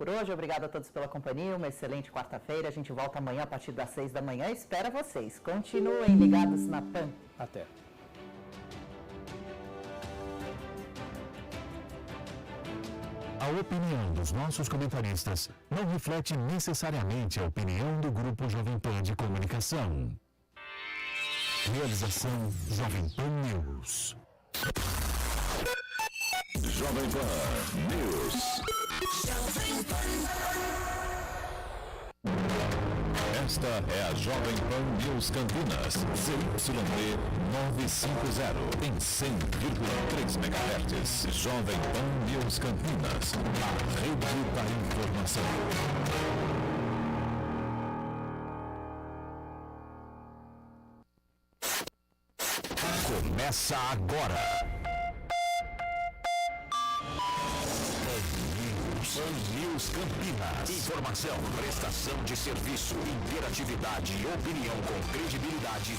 por hoje. Obrigada a todos pela companhia, uma excelente quarta-feira. A gente volta amanhã a partir das 6 da manhã. Espero vocês. Continuem ligados na PAN. Até. A opinião dos nossos comentaristas não reflete necessariamente a opinião do Grupo Jovem Pan de Comunicação. Realização Jovem Pan News. Jovem Pan News. Esta é a Jovem Pan News Campinas, CYD 950, em 100,3 MHz. Jovem Pan News Campinas, a rede da informação. Começa agora. Pan News Campinas. Informação, prestação de serviço, interatividade e opinião com credibilidade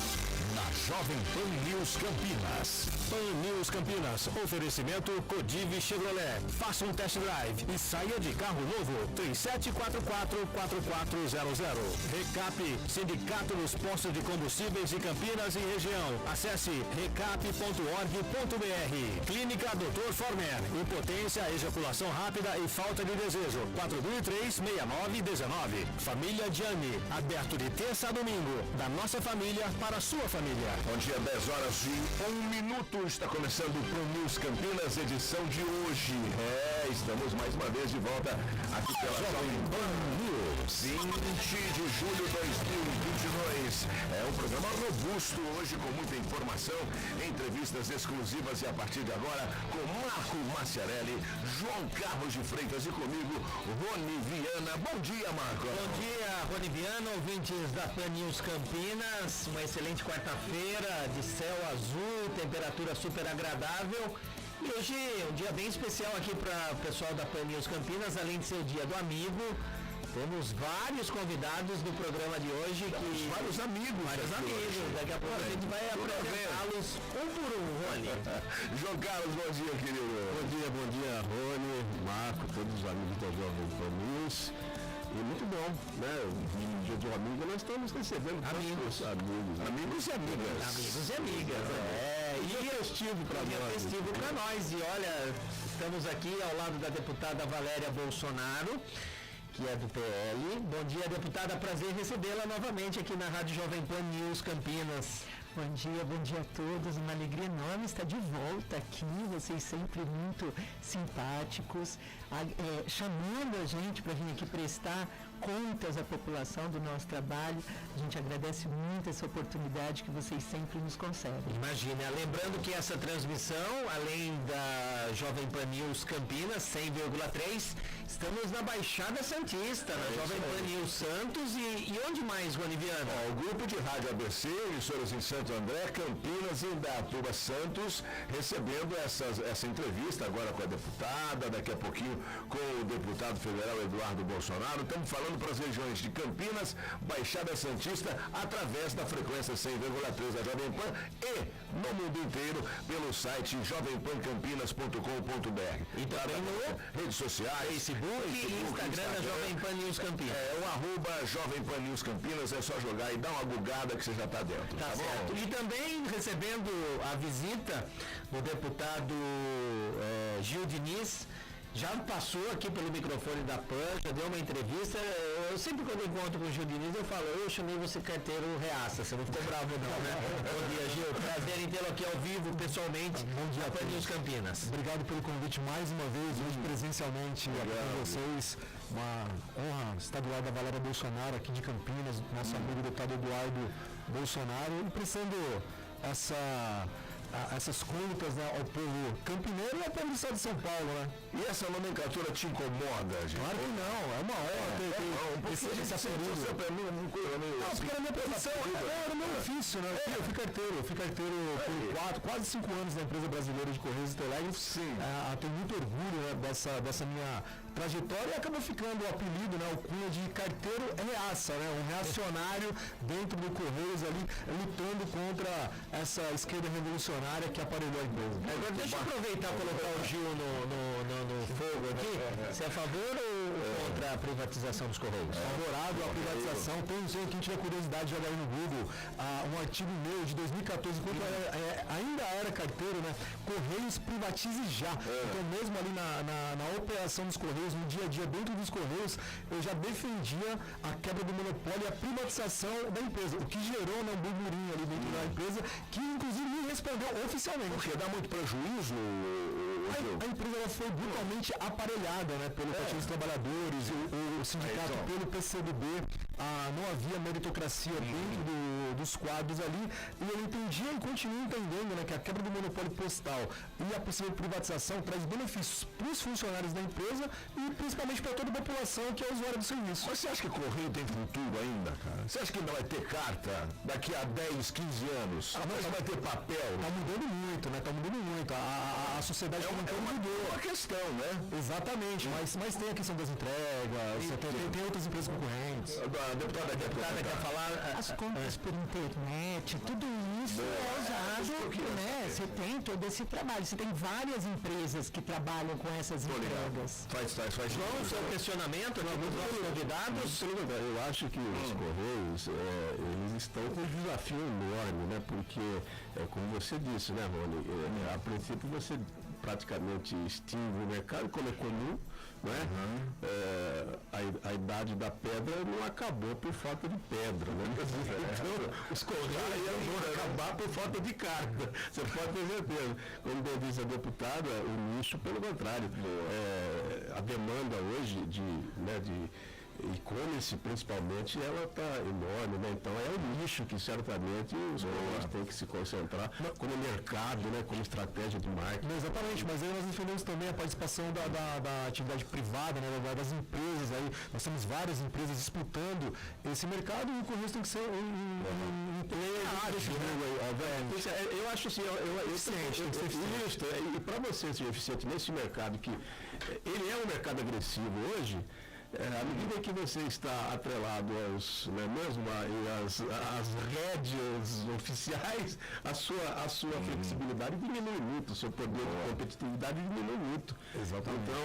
na Jovem Pan News Campinas. Pan News Campinas. Oferecimento Codive Chevrolet. Faça um test drive e saia de carro novo. 3744-4400. Recap, Sindicato dos Postos de Combustíveis de Campinas e região. Acesse recap.org.br. Clínica Dr. Former. Impotência, ejaculação rápida e falta de desejo. 423-6919. Família Gianni. Aberto de terça a domingo. Da nossa família para a sua família. Bom dia, 10 horas e 1 minuto. Está começando o Pan News Campinas, edição de hoje. Estamos mais uma vez de volta aqui pela Jovem Pan News. 20 de julho de 2022. É um programa robusto hoje, com muita informação, entrevistas exclusivas e a partir de agora com Marco Maciarelli, João Carlos de Freitas e comigo, Rony Viana. Bom dia, Marco. Bom dia, Rony Viana, ouvintes da Pan News Campinas. Uma excelente quarta-feira, de céu azul, temperatura super agradável. E hoje é um dia bem especial aqui para o pessoal da Pan News Campinas, além de ser o dia do amigo. Temos vários convidados no programa de hoje. Vários amigos. Daqui a pouco a gente vai apresentá-los um por um, Rony. João Carlos, bom dia, querido. Bom dia, Rony, Marco, todos os amigos da Jovem Pan News. E muito bom, né? No dia do amigo nós estamos recebendo amigos e amigas. Amigos e amigas. E festivo para nós. Festivo para nós. E olha, estamos aqui ao lado da deputada Valéria Bolsonaro, que é do PL. Bom dia, deputada. Prazer recebê-la novamente aqui na Rádio Jovem Pan News Campinas. Bom dia a todos. Uma alegria enorme estar de volta aqui. Vocês sempre muito simpáticos, chamando a gente para vir aqui prestar contas à população do nosso trabalho. A gente agradece muito essa oportunidade que vocês sempre nos concedem. Imagina, lembrando que essa transmissão, além da Jovem Pan News Campinas 100,3, estamos na Baixada Santista, na Jovem Pan News Santos e onde mais, Rony Viana? O grupo de rádio ABC, emissoras em Santo André, Campinas e Indaiatuba Santos, recebendo essa entrevista agora com a deputada, daqui a pouquinho com o deputado federal Eduardo Bolsonaro. Estamos falando para as regiões de Campinas, Baixada Santista, através da frequência 100,3 da Jovem Pan e no mundo inteiro pelo site jovempancampinas.com.br. E também no redes sociais, Facebook e Instagram da Jovem Pan News Campinas. O @ Jovem Pan News Campinas, é só jogar e dar uma bugada que você já está dentro. Tá certo. E também recebendo a visita do deputado Gil Diniz. Já passou aqui pelo microfone da PAN, já deu uma entrevista. Eu sempre quando encontro com o Gil Diniz, eu falo, eu chamei você carteiro reaça, você não ficou bravo não, né? Bom dia, Gil. Prazer em tê-lo aqui ao vivo, pessoalmente. Bom dia, PAN News Campinas. Obrigado pelo convite mais uma vez, hoje presencialmente aqui com vocês. Uma honra estar do lado da Valéria Bolsonaro aqui de Campinas, nosso amigo deputado Eduardo Bolsonaro, e prestando essas contas, né, ao povo campineiro e ao povo do estado de São Paulo, né? E essa nomenclatura te incomoda, gente? Claro que não, é uma honra ter esse apelido. Não, porque era minha profissão, era meu ofício, né? Eu fui carteiro por quase 5 anos na empresa brasileira de Correios e Telégrafos. Sim. Tenho muito orgulho, né, dessa minha trajetória e acabou ficando o apelido, né, o cunha de carteiro reaça, né? Um reacionário dentro do Correios ali, lutando contra essa esquerda revolucionária que aparelhou a empresa. Agora deixa eu aproveitar e colocar o Gil no fogo aqui. Você é a favor ou contra a privatização dos Correios? Favorável à privatização. Tem, quem tiver curiosidade, joga aí no Google um artigo meu de 2014, enquanto ainda era carteiro, né? Correios privatize já. Então, mesmo ali na operação dos Correios, no dia a dia dentro dos Correios, eu já defendia a quebra do monopólio e a privatização da empresa, o que gerou um burburinho ali dentro da empresa, que inclusive me respondeu oficialmente. Porque dá muito prejuízo. A empresa ela foi brutalmente aparelhada, né, pelo Partido dos Trabalhadores, o sindicato pelo PCdoB, não havia meritocracia dentro dos quadros ali, e eu entendia e continuo entendendo, né, que a quebra do monopólio postal e a possível privatização traz benefícios para os funcionários da empresa e principalmente para toda a população que é usuária do serviço. Mas você acha que Correio tem futuro ainda, cara? Você acha que ainda vai ter carta daqui a 10, 15 anos? Mas vai ter papel? Tá mudando muito, né? Tá mudando muito. A sociedade como um todo mudou. É uma questão, né? Exatamente, mas tem a questão das entregas, tem outras empresas concorrentes. A deputada quer falar. As compras por internet, tudo isso é usado, né? Você tem todo esse trabalho. Você tem várias empresas que trabalham com essas entregas. Faz. João, seu questionamento, alguns nossos convidados? Eu acho que os Correios, eles estão com um desafio enorme, né? Porque, como você disse, né, Rony? A princípio você praticamente extingue o mercado, como é comum, né? A idade da pedra não acabou por falta de pedra, né? Então, os Correios vão acabar por falta de carga, você pode ter certeza. Como bem disse a deputada, o nicho, pelo contrário, a demanda hoje de e-commerce, principalmente, ela está enorme, né? Então é um nicho que certamente os Correios têm que se concentrar como mercado, né? Como estratégia de marketing. Exatamente, mas aí nós defendemos também a participação da atividade privada, né? Das empresas aí. Nós temos várias empresas disputando esse mercado e o Correios tem que ser um player desse jogo aí. Eu acho assim, e para você ser eficiente nesse mercado, que ele é um mercado agressivo hoje, à medida que você está atrelado aos, não é mesmo, às rédeas oficiais, a sua flexibilidade diminui muito, o seu poder de competitividade diminui muito. Exatamente. Então,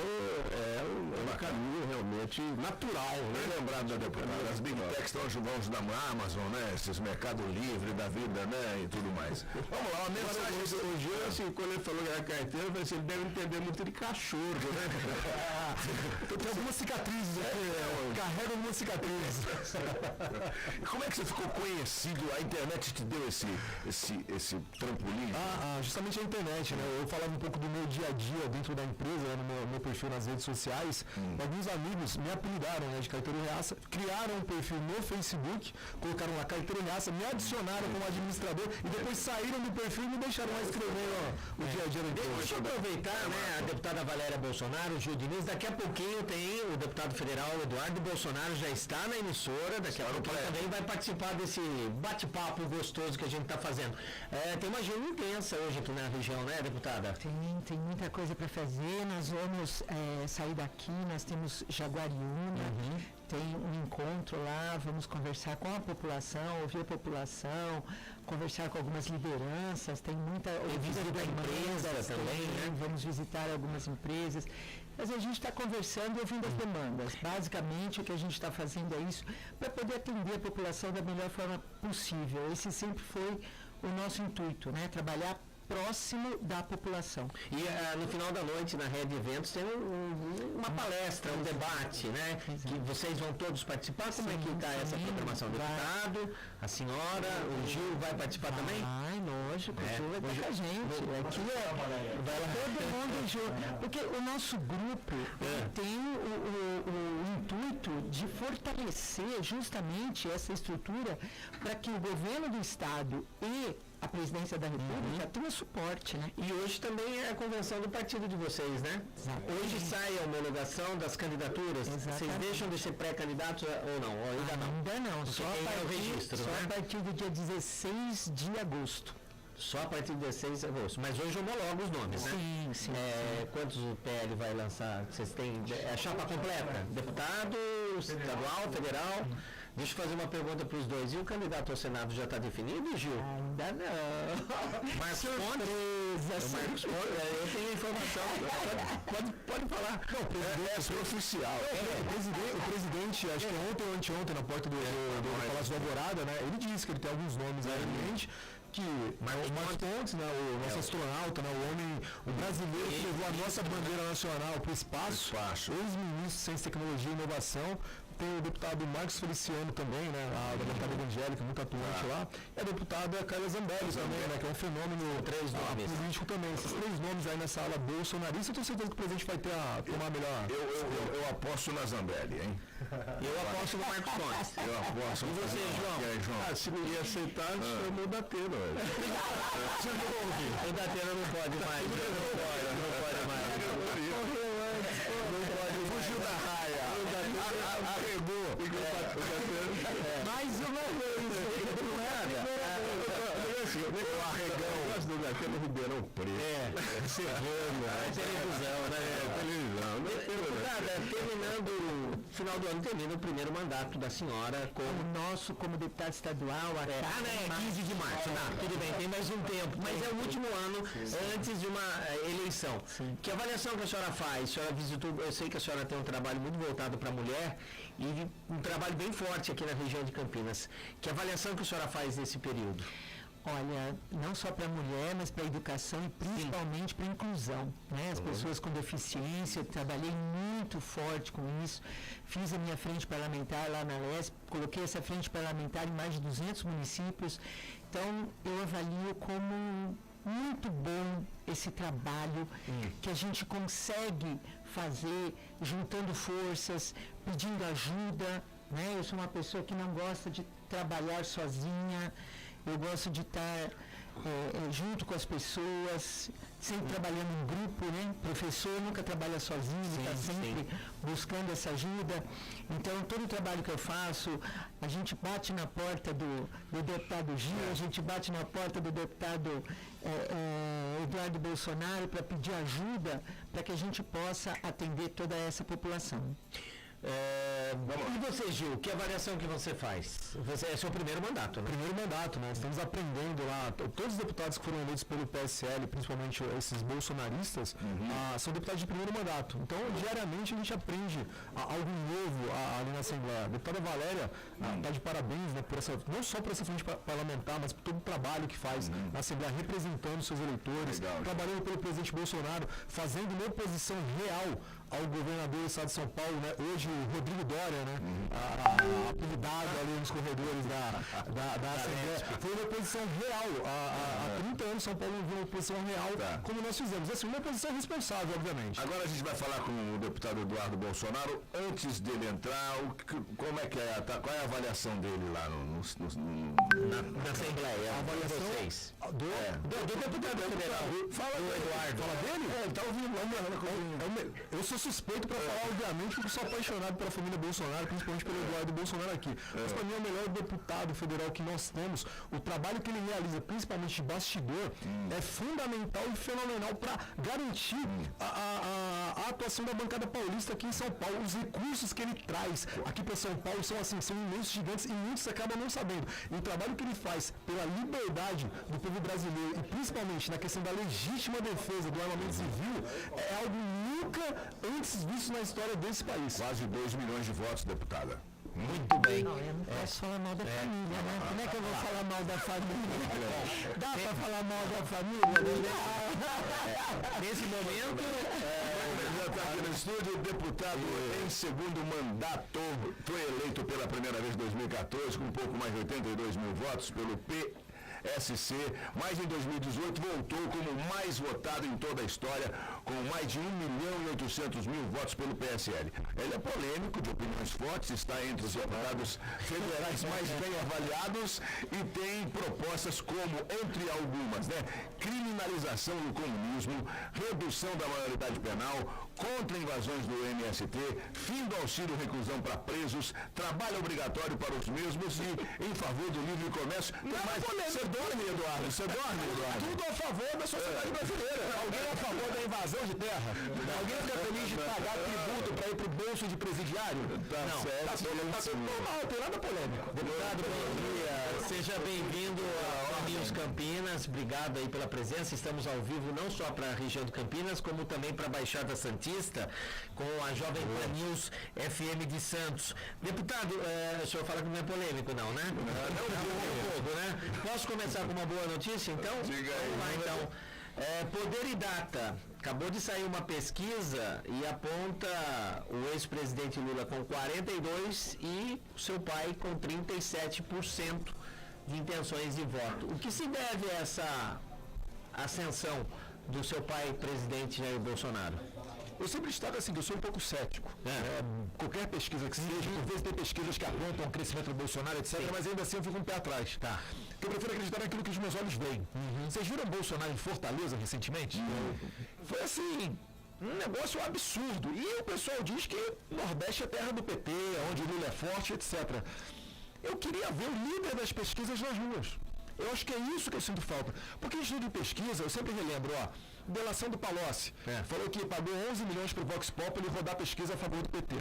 é um caminho realmente natural, né? Lembrado da deputada, as Big Techs vão ajudar a Amazon, né? Esses Mercado Livre da vida, né? E tudo mais. Vamos lá, uma mensagem. Hoje, assim, quando ele falou que era carteiro, eu falei assim, ele deve entender muito de cachorro, né? Tem algumas cicatrizes aqui, carrega algumas cicatrizes. Como é que você ficou conhecido? A internet te deu esse trampolim? Justamente a internet, né? Eu falava um pouco do meu dia a dia dentro da empresa, né? No meu perfil nas redes sociais. Alguns amigos me apelidaram, né, de Carteiro Reaça, criaram um perfil no Facebook, colocaram lá Carteiro Reaça, me adicionaram como administrador e depois saíram do perfil e me deixaram lá escrever o dia a dia da empresa. Deixa eu aproveitar, né, a deputada Valéria Bolsonaro, o Gil Diniz, daqui a pouquinho tem o deputado federal Eduardo Bolsonaro, já está na emissora, daqui a pouco também vai participar desse bate-papo gostoso que a gente está fazendo. Tem uma agenda intensa hoje aqui na região, né, deputada? Tem muita coisa para fazer. Nós vamos sair daqui, nós temos Jaguariúna, tem um encontro lá, vamos conversar com a população, ouvir a população, conversar com algumas lideranças, tem muita visita empresas também, né? Vamos visitar algumas empresas. Mas a gente está conversando e ouvindo as demandas. Basicamente, o que a gente está fazendo é isso para poder atender a população da melhor forma possível. Esse sempre foi o nosso intuito, né? Trabalhar próximo da população. E no final da noite, na Rede Eventos, tem uma palestra, um debate, né? Que vocês vão todos participar. Como é que está essa programação? Deputado, a senhora, o Gil vai participar também? Ai, lógico, o Gil vai estar com a gente. Aqui vai lá todo mundo junto. Porque o nosso grupo tem o intuito de fortalecer justamente essa estrutura para que o governo do Estado e a presidência da República tenha suporte, né? E hoje também é a convenção do partido de vocês, né? Exatamente. Hoje sai a homologação das candidaturas. Exatamente. Vocês deixam de ser pré-candidatos ou não? Ou ainda não? Ainda não. Porque tem o registro, só né? a partir do dia 16 de agosto. Só a partir de 16 de agosto. Mas hoje homologa os nomes, né? Sim, sim. Quantos o PL vai lançar? Vocês têm a chapa completa? Deputado, estadual, federal? Deixa eu fazer uma pergunta para os dois. E o candidato ao Senado já está definido, Gil? Ainda não. Marcos Pontes? Marcos Pontes, eu tenho informação. Pode falar. Não, o presidente é oficial. O presidente, acho que ontem ou anteontem, na porta do Palácio da Alvorada, né? Ele disse que ele tem alguns nomes aí em mente. Que o Marcos Pontes, né, o nosso astronauta, né, o brasileiro que levou a nossa bandeira nacional para o espaço, ex-ministro de Ciência, Tecnologia e Inovação. Tem o deputado Marcos Feliciano também, né, a deputada evangélica, muito atuante lá. E a deputada Carla Zambelli também, né, que é um fenômeno político também. Esses 3 nomes aí nessa ala bolsonarista, eu tenho certeza que o presidente vai tomar melhor. Eu aposto na Zambelli, hein? Eu aposto no Marcos Pontes. Eu aposto. E você, João? Se ninguém aceitar, chamou o Datena. O Datena não pode mais. Não pode mais. Fugiu da raia. Arregou. Mais uma vez. O arregão. Eu gosto do Datena Ribeirão Preto. Serrano. Televisão, né? Deputada, terminando o final do ano, termina o primeiro mandato da senhora como deputado estadual até 15 de março. Tudo bem, tem mais um tempo, mas é o último ano antes de uma eleição. Que avaliação que a senhora faz? A senhora visitou, eu sei que a senhora tem um trabalho muito voltado para a mulher e um trabalho bem forte aqui na região de Campinas. Que avaliação que a senhora faz nesse período? Olha, não só para a mulher, mas para a educação e principalmente para a inclusão, né? As pessoas com deficiência, eu trabalhei muito forte com isso, fiz a minha frente parlamentar lá na LESP, coloquei essa frente parlamentar em mais de 200 municípios, então eu avalio como muito bom esse trabalho que a gente consegue fazer juntando forças, pedindo ajuda, né? Eu sou uma pessoa que não gosta de trabalhar sozinha. Eu gosto de estar junto com as pessoas, sempre trabalhando em grupo, né? Professor nunca trabalha sozinho, está sempre buscando essa ajuda. Então, todo o trabalho que eu faço, a gente bate na porta do deputado Gil, a gente bate na porta do deputado Eduardo Bolsonaro para pedir ajuda para que a gente possa atender toda essa população. E você, Gil, que avaliação que você faz? É seu primeiro mandato, né? Primeiro mandato, né? Estamos aprendendo lá. Todos os deputados que foram eleitos pelo PSL, principalmente esses bolsonaristas, são deputados de primeiro mandato. Então, diariamente a gente aprende algo novo ali na Assembleia. A deputada Valéria está de parabéns, né, não só por essa frente parlamentar, mas por todo o trabalho que faz na Assembleia, representando seus eleitores, trabalhando pelo presidente Bolsonaro, fazendo uma oposição real ao governador do estado de São Paulo, né? Hoje o Rodrigo Dória, né? Apelidado ali nos corredores da Assembleia. Foi uma oposição real. Há 30 anos São Paulo viu uma oposição real como nós fizemos. Assim, uma oposição responsável, obviamente. Agora a gente vai falar com o deputado Eduardo Bolsonaro. Antes dele entrar, como é que é? Qual é a avaliação dele lá na Assembleia? A avaliação de vocês. Do deputado federal. Fala do Eduardo. Fala dele? Ele está ouvindo. Eu sou suspeito para falar, obviamente, porque sou apaixonado pela família Bolsonaro, principalmente pelo Eduardo Bolsonaro aqui. Mas para mim é o melhor deputado federal que nós temos. O trabalho que ele realiza, principalmente de bastidor, é fundamental e fenomenal para garantir a atuação da bancada paulista aqui em São Paulo. Os recursos que ele traz aqui para São Paulo são assim, são imensos, gigantes, e muitos acabam não sabendo. E o trabalho que ele faz pela liberdade do povo brasileiro e principalmente na questão da legítima defesa do armamento civil é algo nunca antes visto na história desse país. Quase 2 milhões de votos, deputada. Muito bem. Não, eu não posso falar mal da família, né? Como é que eu vou falar mal da família? Dá para falar mal da família? Nesse momento, já está aqui no estúdio, deputado em segundo mandato, foi eleito pela primeira vez em 2014 com um pouco mais de 82 mil votos pelo PSC, mas em 2018 voltou como o mais votado em toda a história, com mais de 1.800.000 votos pelo PSL. Ele é polêmico, de opiniões fortes, está entre os deputados federais mais bem avaliados e tem propostas como, entre algumas, criminalização do comunismo, redução da maioridade penal, contra invasões do MST, fim do auxílio reclusão para presos, trabalho obrigatório para os mesmos e em favor do livre comércio. Você dorme, Eduardo? Você dorme, Eduardo? Tudo a favor da sociedade brasileira. Alguém é a favor da invasão de terra? Alguém fica feliz de pagar tributo para ir pro bolso de presidiário? Não, Tá tudo normal, não tem nada polêmico. Deputado, bom dia. Seja bem-vindo ao News Campinas. Obrigado aí pela presença. Estamos ao vivo não só para a região de Campinas, como também para a Baixada Santista, com a Jovem Pan News FM de Santos. Deputado, o senhor fala que não é polêmico, não, né? Não, né? Posso começar com uma boa notícia, então? Diga aí. Vamos lá, então. Poder e Data. Acabou de sair uma pesquisa e aponta o ex-presidente Lula com 42% e o seu pai com 37% de intenções de voto. O que se deve a essa ascensão do seu pai, presidente Jair Bolsonaro? Eu sempre destaco assim, que eu sou um pouco cético. Qualquer pesquisa que seja, por vezes tem pesquisas que apontam o crescimento do Bolsonaro, etc., mas ainda assim eu fico um pé atrás. Tá. Porque eu prefiro acreditar naquilo que os meus olhos veem. Vocês viram Bolsonaro em Fortaleza recentemente? Foi assim, um negócio absurdo. E o pessoal diz que Nordeste é terra do PT, onde o Lula é forte, etc. Eu queria ver o líder das pesquisas nas ruas. Eu acho que é isso que eu sinto falta. Porque em estudo de pesquisa, eu sempre relembro, delação do Palocci. Falou que pagou 11 milhões para o Vox Populi rodar pesquisa a favor do PT.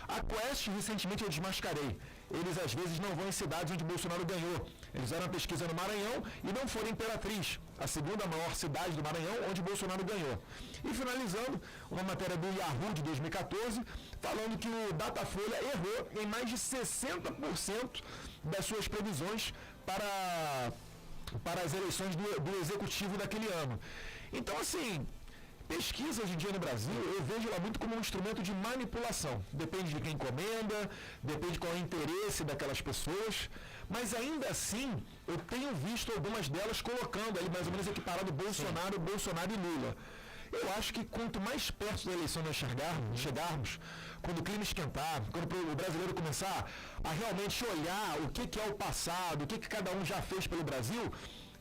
A Quest, recentemente, eu desmascarei. Eles, às vezes, não vão em cidades onde Bolsonaro ganhou. Eles fizeram a pesquisa no Maranhão e não foram em Imperatriz, a segunda maior cidade do Maranhão, onde Bolsonaro ganhou. E, finalizando, uma matéria do Yahoo de 2014, falando que o Datafolha errou em mais de 60% das suas previsões para as eleições do Executivo daquele ano. Então, assim, pesquisa hoje em dia no Brasil, eu vejo ela muito como um instrumento de manipulação. Depende de quem encomenda, depende de qual é o interesse daquelas pessoas, mas ainda assim, eu tenho visto algumas delas colocando ali mais ou menos equiparado Bolsonaro e Lula. Eu acho que quanto mais perto da eleição nós chegarmos, quando o clima esquentar, quando o brasileiro começar a realmente olhar o que é o passado, o que cada um já fez pelo Brasil,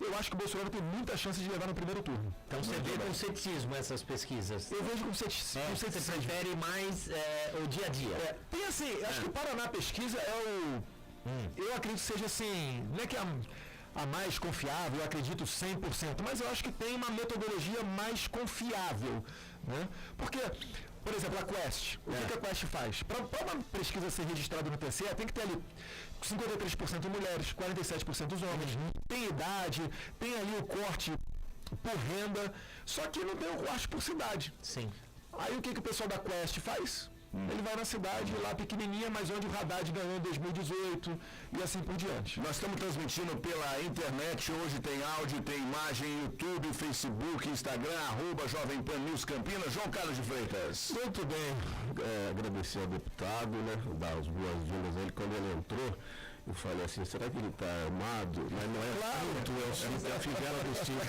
eu acho que o Bolsonaro tem muita chance de levar no primeiro turno. Então você vê com ceticismo essas pesquisas? Eu vejo com ceticismo. Você prefere mais o dia a dia? Tem assim, acho que o Paraná Pesquisa é o... Eu acredito que seja assim, não é que a mais confiável, eu acredito 100%, mas eu acho que tem uma metodologia mais confiável, né? Porque, por exemplo, a Quest, o que a Quest faz? Para uma pesquisa ser registrada no TCE, tem que ter ali 53% mulheres, 47% homens, tem idade, tem ali o corte por renda, só que não tem o corte por cidade. Sim. Aí o que o pessoal da Quest faz? Ele vai na cidade lá pequenininha, mas onde o Haddad ganhou em 2018 e assim por diante. Nós estamos transmitindo pela internet, hoje tem áudio, tem imagem, YouTube, Facebook, Instagram, @Jovem Pan News Campinas. João Carlos de Freitas. Muito bem, agradecer ao deputado, né, dar as boas-vindas a ele. Quando ele entrou, eu falei assim, será que ele está armado? Mas não é tanto, é a fivela do cinto.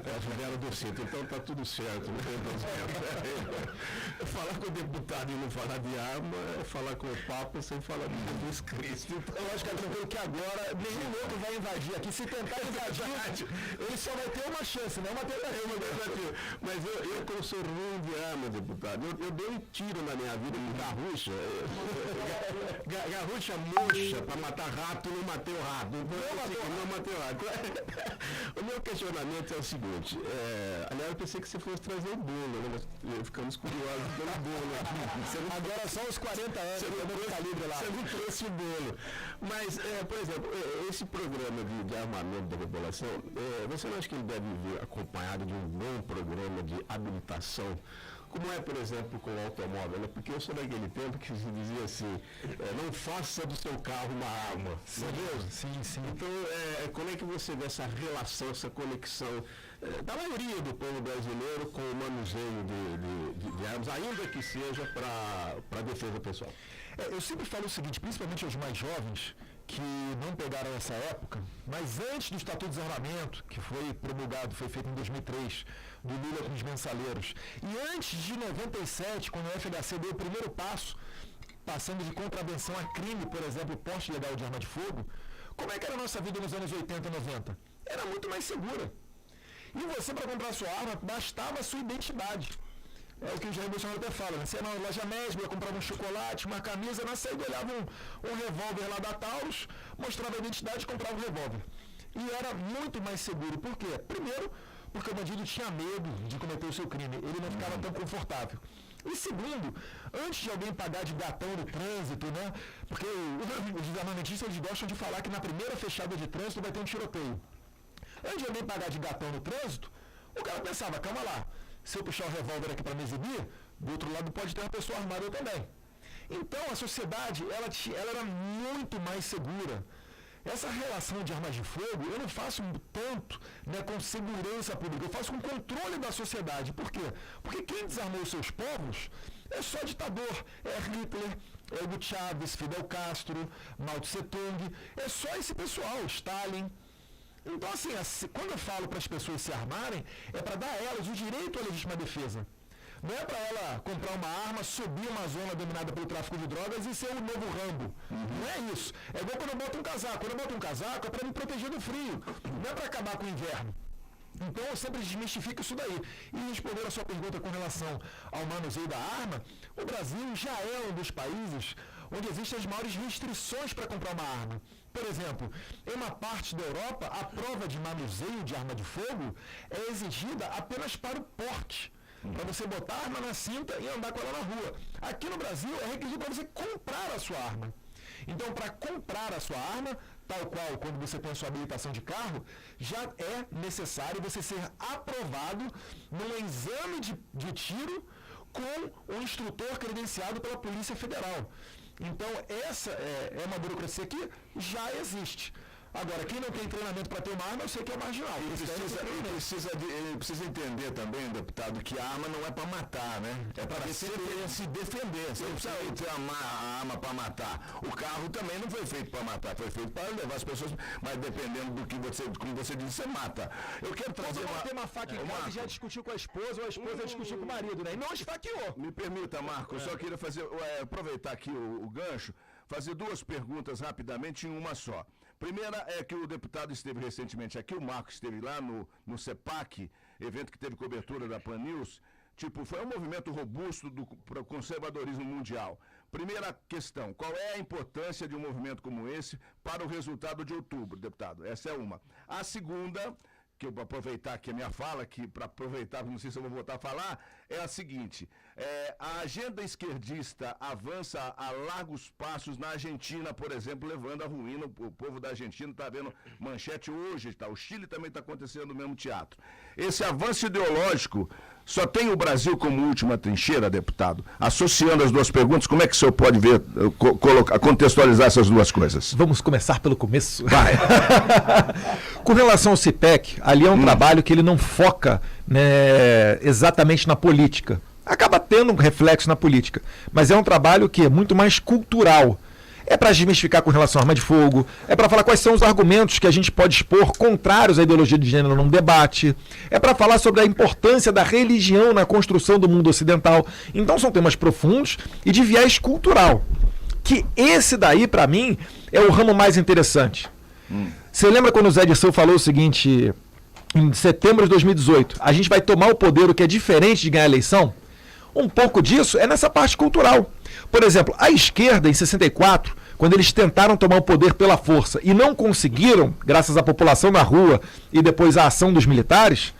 É a fivela do cinto, então está tudo certo. Não tem falar com o deputado e não falar de arma é falar com o Papa sem falar de Jesus Cristo. Então, eu acho que é tranquilo que agora nenhum outro vai invadir aqui. Se tentar invadir, ele só vai ter uma chance, não uma tentativa. Mas eu como sou ruim de arma, deputado, eu dei um tiro na minha vida com garrucha. Garrucha murcha para matar rato, não matei o rato. Não matei o rato. O meu questionamento é o seguinte, aliás, eu pensei que você fosse trazer o bolo, né? Nós ficamos curiosos pelo bolo aqui. Agora só os 40 anos, você não trouxe o bolo. Mas, por exemplo, esse programa de armamento da população, você não acha que ele deve vir acompanhado de um bom programa de habilitação? Como é, por exemplo, com o automóvel, né? Porque eu sou daquele tempo que se dizia assim, não faça do seu carro uma arma, entendeu? Sim. Então, como é que você vê essa relação, essa conexão da maioria do povo brasileiro com o manuseio de armas, ainda que seja para defesa pessoal? Eu sempre falo o seguinte, principalmente aos mais jovens, que não pegaram essa época, mas antes do Estatuto de Desarmamento, que foi promulgado, foi feito em 2003, do Lula com os mensaleiros, e antes de 97, quando o FHC deu o primeiro passo, passando de contravenção a crime, por exemplo, porte ilegal de arma de fogo, como é que era a nossa vida nos anos 80 e 90? Era muito mais segura. E você, para comprar sua arma, bastava a sua identidade. É o que o Jair Bolsonaro até fala, né? Você ia na loja médica, comprava um chocolate, uma camisa, na saída olhava um revólver lá da Taurus, mostrava a identidade e comprava um revólver. E era muito mais seguro. Por quê? Primeiro, porque o bandido tinha medo de cometer o seu crime. Ele não ficava tão confortável. E segundo, antes de alguém pagar de gatão no trânsito, né? Porque os armamentistas eles gostam de falar que na primeira fechada de trânsito vai ter um tiroteio. Antes de alguém pagar de gatão no trânsito, o cara pensava, calma lá, se eu puxar o revólver aqui para me exibir, do outro lado pode ter uma pessoa armada também. Então a sociedade, ela era muito mais segura. Essa relação de armas de fogo, eu não faço tanto, né, com segurança pública, eu faço com controle da sociedade. Por quê? Porque quem desarmou os seus povos é só ditador. É Hitler, é Hugo Chávez, Fidel Castro, Mao Tse Tung, é só esse pessoal, Stalin. Então, assim, quando eu falo para as pessoas se armarem, é para dar a elas o direito à legítima defesa. Não é para ela comprar uma arma, subir uma zona dominada pelo tráfico de drogas e ser o novo Rambo. Não é isso. É igual quando eu boto um casaco. Quando eu boto um casaco é para me proteger do frio. Não é para acabar com o inverno. Então eu sempre desmistifico isso daí. E respondendo a sua pergunta com relação ao manuseio da arma, o Brasil já é um dos países onde existem as maiores restrições para comprar uma arma. Por exemplo, em uma parte da Europa, a prova de manuseio de arma de fogo é exigida apenas para o porte. Para você botar a arma na cinta e andar com ela na rua. Aqui no Brasil é requisito para você comprar a sua arma. Então, para comprar a sua arma, tal qual quando você tem a sua habilitação de carro, já é necessário você ser aprovado num exame de tiro com um instrutor credenciado pela Polícia Federal. Então, essa é uma burocracia que já existe. Agora, quem não tem treinamento para ter uma arma, eu sei que é marginal. Ele precisa entender também, deputado, que a arma não é para matar, né? É para se defender. Você não precisa ter a arma para matar. O carro também não foi feito para matar, foi feito para levar as pessoas, mas dependendo do que como você disse, você mata. Eu quero trazer ter uma faca em casa e já discutiu com a esposa, ou a esposa discutiu com o marido, né? E não esfaqueou. Me permita, Marco, eu só queria aproveitar aqui o gancho, fazer duas perguntas rapidamente em uma só. Primeira é que o deputado esteve recentemente aqui, o Marco esteve lá no CEPAC, evento que teve cobertura da Pan News. Foi um movimento robusto para o conservadorismo mundial. Primeira questão, qual é a importância de um movimento como esse para o resultado de outubro, deputado? Essa é uma. A segunda, que eu vou aproveitar aqui a minha fala, não sei se eu vou voltar a falar, é a seguinte: a agenda esquerdista avança a largos passos na Argentina, por exemplo, levando à ruína o povo da Argentina. Está vendo manchete hoje, o Chile também está acontecendo no mesmo teatro. Esse avanço ideológico só tem o Brasil como última trincheira, deputado? Associando as duas perguntas, como é que o senhor pode ver, contextualizar essas duas coisas? Vamos começar pelo começo. Vai. Com relação ao CIPEC, ali é um trabalho que ele não foca, né, exatamente na política. Acaba tendo um reflexo na política, mas é um trabalho que é muito mais cultural. É para desmistificar com relação à arma de fogo, é para falar quais são os argumentos que a gente pode expor contrários à ideologia de gênero num debate, é para falar sobre a importância da religião na construção do mundo ocidental. Então são temas profundos e de viés cultural, que esse daí, para mim, é o ramo mais interessante. Você lembra quando o Zé Dirceu falou o seguinte, em setembro de 2018, a gente vai tomar o poder, o que é diferente de ganhar a eleição? Um pouco disso é nessa parte cultural. Por exemplo, a esquerda, em 64, quando eles tentaram tomar o poder pela força e não conseguiram, graças à população na rua e depois à ação dos militares,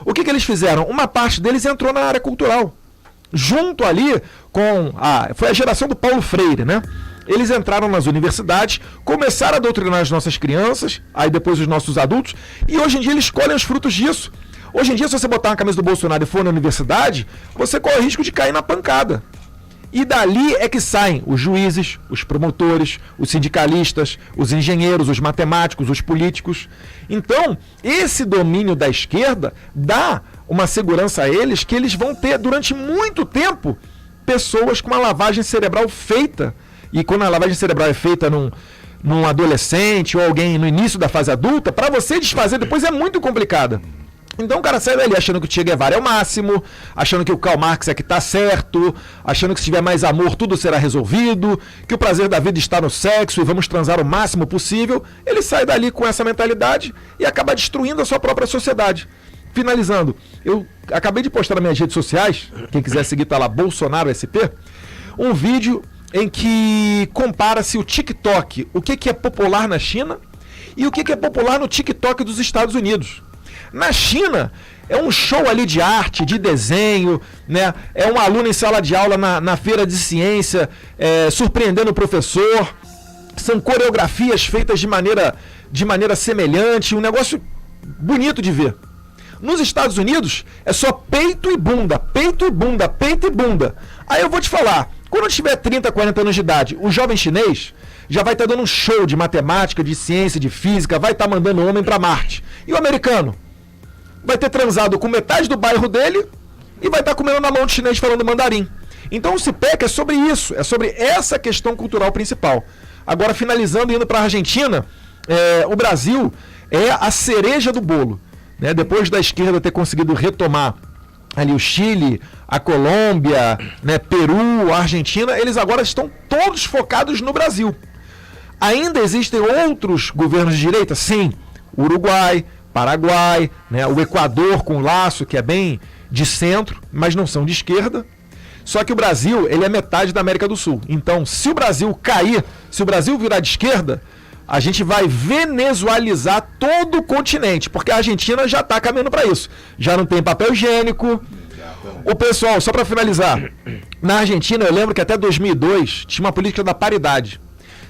o que eles fizeram? Uma parte deles entrou na área cultural. Junto ali com foi a geração do Paulo Freire, né? Eles entraram nas universidades, começaram a doutrinar as nossas crianças, aí depois os nossos adultos, e hoje em dia eles colhem os frutos disso. Hoje em dia, se você botar uma camisa do Bolsonaro e for na universidade, você corre o risco de cair na pancada. E dali é que saem os juízes, os promotores, os sindicalistas, os engenheiros, os matemáticos, os políticos. Então, esse domínio da esquerda dá uma segurança a eles que eles vão ter, durante muito tempo, pessoas com uma lavagem cerebral feita. E quando a lavagem cerebral é feita num adolescente ou alguém no início da fase adulta, para você desfazer depois é muito complicada. Então o cara sai dali achando que o Che Guevara é o máximo, achando que o Karl Marx é que está certo, achando que se tiver mais amor tudo será resolvido, que o prazer da vida está no sexo e vamos transar o máximo possível. Ele sai dali com essa mentalidade e acaba destruindo a sua própria sociedade. finalizando, eu acabei de postar nas minhas redes sociais, quem quiser seguir tá lá, Bolsonaro SP, um vídeo em que compara-se o TikTok, o que é popular na China e o que é popular no TikTok dos Estados Unidos. Na China, é um show ali de arte, de desenho, né? É um aluno em sala de aula na feira de ciência, surpreendendo o professor. São coreografias feitas de maneira semelhante, um negócio bonito de ver. Nos Estados Unidos, é só peito e bunda, peito e bunda, peito e bunda. Aí eu vou te falar, quando eu tiver 30, 40 anos de idade, o jovem chinês já vai estar dando um show de matemática, de ciência, de física, vai estar mandando o homem para Marte. E o americano? Vai ter transado com metade do bairro dele e vai estar comendo na mão de chinês falando mandarim. Então o CIPEC é sobre isso, é sobre essa questão cultural principal. Agora, finalizando e indo para a Argentina, o Brasil é a cereja do bolo. Né? Depois da esquerda ter conseguido retomar ali o Chile, a Colômbia, né, Peru, a Argentina, eles agora estão todos focados no Brasil. Ainda existem outros governos de direita? Sim, Uruguai, Paraguai, né, o Equador com o Laço, que é bem de centro, mas não são de esquerda. Só que o Brasil, ele é metade da América do Sul. Então, se o Brasil cair, se o Brasil virar de esquerda, a gente vai venezualizar todo o continente, porque a Argentina já está caminhando para isso. Já não tem papel higiênico. O pessoal, só para finalizar, na Argentina, eu lembro que até 2002 tinha uma política da paridade.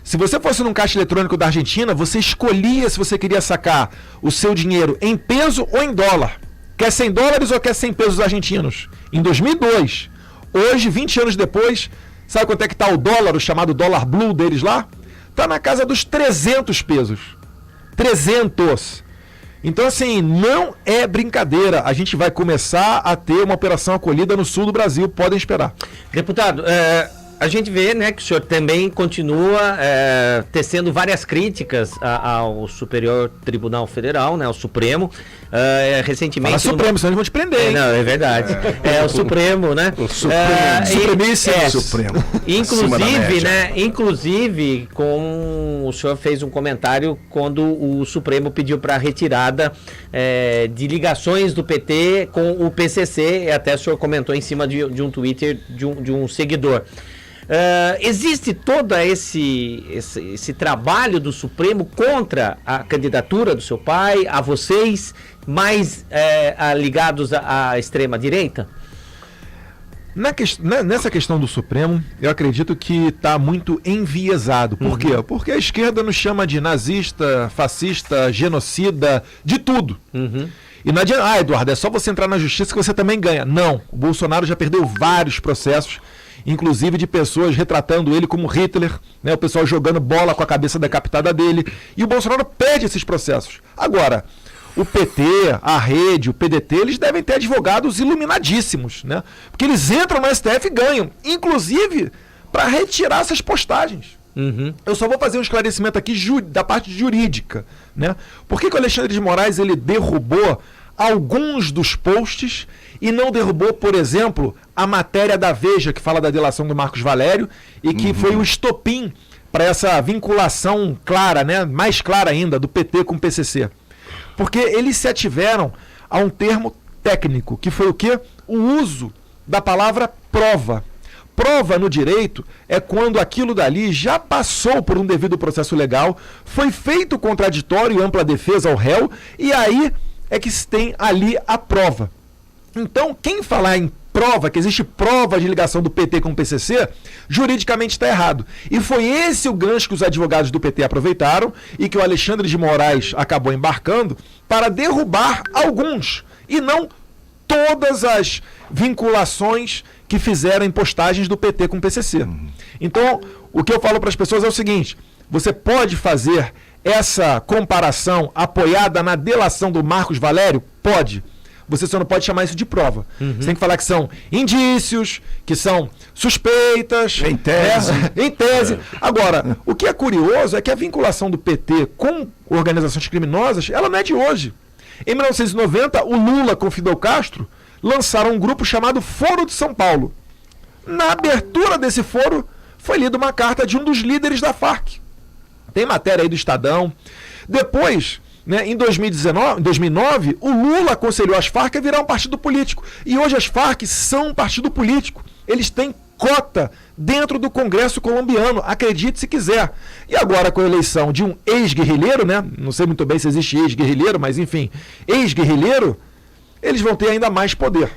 Se você fosse num caixa eletrônico da Argentina, você escolhia se você queria sacar o seu dinheiro em peso ou em dólar. Quer 100 dólares ou quer 100 pesos argentinos? Em 2002. Hoje, 20 anos depois, sabe quanto é que está o dólar, o chamado dólar blue deles lá? Está na casa dos 300 pesos. 300. Então, assim, não é brincadeira. A gente vai começar a ter uma operação acolhida no sul do Brasil, podem esperar. Deputado, a gente vê, né, que o senhor também continua tecendo várias críticas ao Superior Tribunal Federal, né, ao Supremo. Recentemente... Fala Supremo, senão eles vão te prender, hein? Não, é verdade. É o Supremo, né? O Supremo. Supremíssimo. Supremo. Inclusive, né? Inclusive, o senhor fez um comentário quando o Supremo pediu para a retirada de ligações do PT com o PCC, até o senhor comentou em cima de um Twitter de um seguidor. Existe todo esse trabalho do Supremo contra a candidatura do seu pai, a vocês, mais ligados à extrema-direita? Nessa questão do Supremo, eu acredito que está muito enviesado. Por quê? Porque a esquerda nos chama de nazista, fascista, genocida, de tudo. E não adianta, Eduardo, é só você entrar na justiça que você também ganha. Não, o Bolsonaro já perdeu vários processos, inclusive de pessoas retratando ele como Hitler, né? O pessoal jogando bola com a cabeça decapitada dele. E o Bolsonaro perde esses processos. Agora, o PT, a Rede, o PDT, eles devem ter advogados iluminadíssimos, né? Porque eles entram no STF e ganham, inclusive para retirar essas postagens. Eu só vou fazer um esclarecimento aqui da parte jurídica, né? Por que o Alexandre de Moraes ele derrubou alguns dos posts e não derrubou, por exemplo, a matéria da Veja, que fala da delação do Marcos Valério e que foi o estopim para essa vinculação clara, né? Mais clara ainda, do PT com o PCC? Porque eles se ativeram a um termo técnico, que foi o quê? O uso da palavra prova. Prova no direito é quando aquilo dali já passou por um devido processo legal, foi feito contraditório e ampla defesa ao réu, e aí é que se tem ali a prova. Então, quem falar em prova, que existe prova de ligação do PT com o PCC, juridicamente está errado. E foi esse o gancho que os advogados do PT aproveitaram e que o Alexandre de Moraes acabou embarcando para derrubar alguns, e não todas as vinculações que fizeram em postagens do PT com o PCC. Então, o que eu falo para as pessoas é o seguinte: você pode fazer essa comparação apoiada na delação do Marcos Valério? Pode. Você só não pode chamar isso de prova. Você tem que falar que são indícios, que são suspeitas. Em tese. Em tese. Agora, o que é curioso é que a vinculação do PT com organizações criminosas, ela não é de hoje. Em 1990, o Lula com Fidel Castro lançaram um grupo chamado Foro de São Paulo. Na abertura desse foro, foi lida uma carta de um dos líderes da Farc. Tem matéria aí do Estadão. Depois, Né? Em 2009, o Lula aconselhou as Farc a virar um partido político. E hoje as Farc são um partido político. Eles têm cota dentro do Congresso colombiano, acredite se quiser. E agora com a eleição de um ex-guerrilheiro, né? Não sei muito bem se existe ex-guerrilheiro, mas enfim, ex-guerrilheiro, eles vão ter ainda mais poder.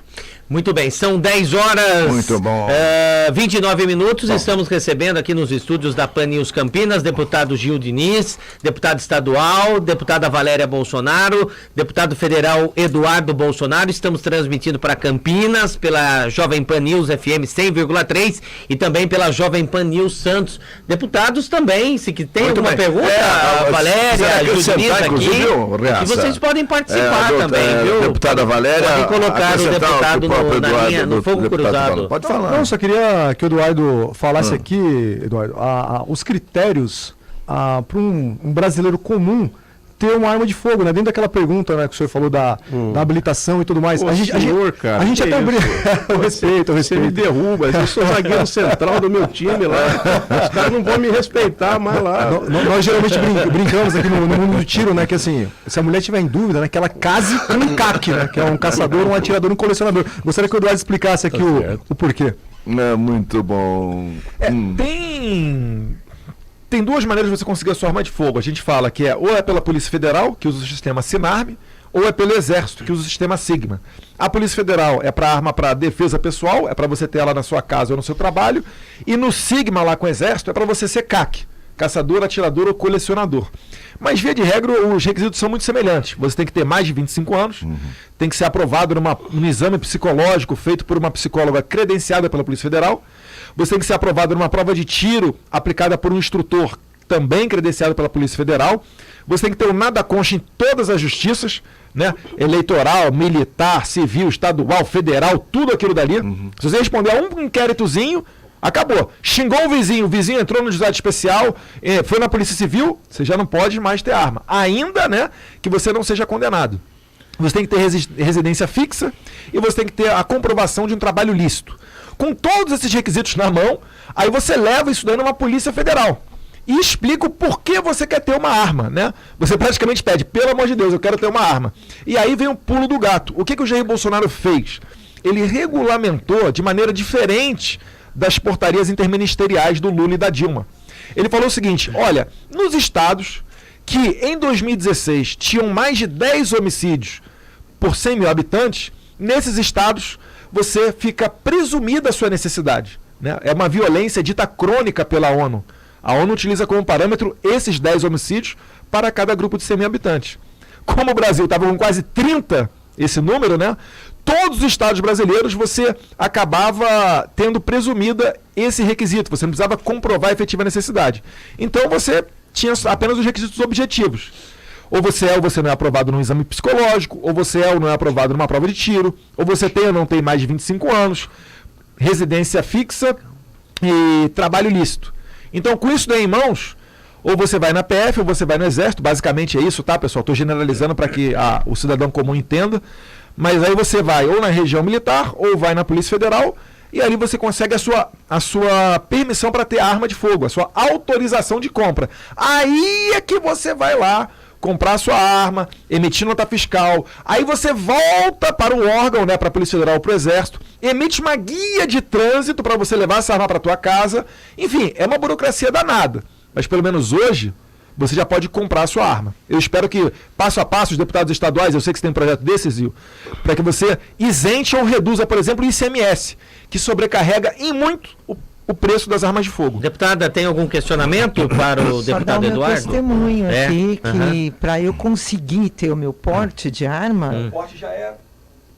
Muito bem, são 10 horas, Muito bom. 29 minutos, estamos recebendo aqui nos estúdios da Pan News Campinas, deputado Gil Diniz, deputado estadual, deputada Valéria Bolsonaro, deputado federal Eduardo Bolsonaro, estamos transmitindo para Campinas, pela Jovem Pan News FM 100,3 e também pela Jovem Pan News Santos. Deputados também, se que tem alguma pergunta, a Valéria, Gil Diniz aqui, e vocês podem participar também, viu? Deputada Valéria, podem colocar o deputado na linha, no fogo cruzado. Pode falar. Não, só queria que o Eduardo falasse aqui, Eduardo, os critérios para um brasileiro comum ter uma arma de fogo, né? Dentro daquela pergunta, né, que o senhor falou da habilitação e tudo mais. A gente até eu respeito. Você me derruba, eu sou zagueiro central do meu time lá. Os caras não vão me respeitar mais lá. Nós geralmente brincamos aqui no mundo do tiro, né? Que assim, se a mulher tiver em dúvida, né, que ela case com um CAC, né? Que é um caçador, um atirador, um colecionador. Gostaria que o Eduardo explicasse aqui o porquê. É muito bom. Tem duas maneiras de você conseguir a sua arma de fogo. A gente fala que ou é pela Polícia Federal, que usa o sistema Sinarme, ou é pelo Exército, que usa o sistema Sigma. A Polícia Federal é para arma para defesa pessoal, é para você ter ela na sua casa ou no seu trabalho, e no Sigma, lá com o Exército, é para você ser CAC, caçador, atirador ou colecionador. Mas, via de regra, os requisitos são muito semelhantes. Você tem que ter mais de 25 anos, tem que ser aprovado num exame psicológico feito por uma psicóloga credenciada pela Polícia Federal, você tem que ser aprovado numa prova de tiro aplicada por um instrutor também credenciado pela Polícia Federal, você tem que ter um nada concha em todas as justiças, né? Eleitoral, militar, civil, estadual, federal, tudo aquilo dali. Se você responder a um inquéritozinho, acabou. Xingou o vizinho entrou no juizado especial, foi na Polícia Civil, você já não pode mais ter arma. Ainda, né, que você não seja condenado. Você tem que ter residência fixa e você tem que ter a comprovação de um trabalho lícito. Com todos esses requisitos na mão, aí você leva isso daí numa Polícia Federal. E explica o porquê você quer ter uma arma, né? Você praticamente pede, pelo amor de Deus, eu quero ter uma arma. E aí vem o pulo do gato. O que o Jair Bolsonaro fez? Ele regulamentou de maneira diferente das portarias interministeriais do Lula e da Dilma. Ele falou o seguinte, olha, nos estados que em 2016 tinham mais de 10 homicídios por 100 mil habitantes, nesses estados você fica presumida a sua necessidade, né? É uma violência dita crônica pela ONU. A ONU utiliza como parâmetro esses 10 homicídios para cada grupo de 100 mil habitantes. Como o Brasil estava com quase 30, esse número, né? Todos os estados brasileiros você acabava tendo presumida esse requisito. Você não precisava comprovar a efetiva necessidade. Então você tinha apenas os requisitos objetivos. Ou você é ou você não é aprovado num exame psicológico, ou você é ou não é aprovado numa prova de tiro, ou você tem ou não tem mais de 25 anos, residência fixa e trabalho lícito. Então, com isso daí em mãos, ou você vai na PF ou você vai no Exército, basicamente é isso, tá, pessoal? Estou generalizando para que o cidadão comum entenda, mas aí você vai ou na região militar ou vai na Polícia Federal e ali você consegue a sua permissão para ter arma de fogo, a sua autorização de compra. Aí é que você vai lá comprar a sua arma, emitir nota fiscal, aí você volta para o órgão, né, para a Polícia Federal ou para o Exército, emite uma guia de trânsito para você levar essa arma para a tua casa. Enfim, é uma burocracia danada, mas pelo menos hoje você já pode comprar a sua arma. Eu espero que, passo a passo, os deputados estaduais, eu sei que você tem um projeto desse, Zil, para que você isente ou reduza, por exemplo, o ICMS, que sobrecarrega em muito o preço das armas de fogo. Deputada, tem algum questionamento para o deputado Eduardo? Só dar um testemunho aqui, que para eu conseguir ter o meu porte de arma,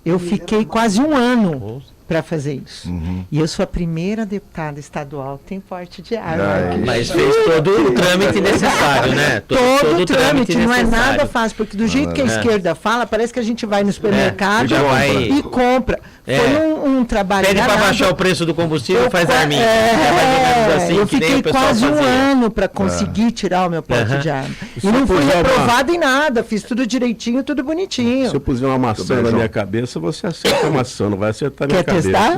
eu fiquei quase um ano para fazer isso. E eu sou a primeira deputada estadual que tem porte de arma. Mas fez todo o trâmite necessário, né? Todo o trâmite, não é nada fácil, porque do jeito que a esquerda fala, parece que a gente vai no supermercado e compra. Foi um trabalho Pede para danado. baixar o preço do combustível, faz arminha. mais ou menos assim, eu que nem fiquei o pessoal quase um fazia. ano para conseguir tirar o meu porte de arma. E não fui reprovado em nada, fiz tudo direitinho, tudo bonitinho. Se eu puser uma maçã na minha cabeça, você acerta a maçã, não vai acertar a minha Quer cabeça. testar?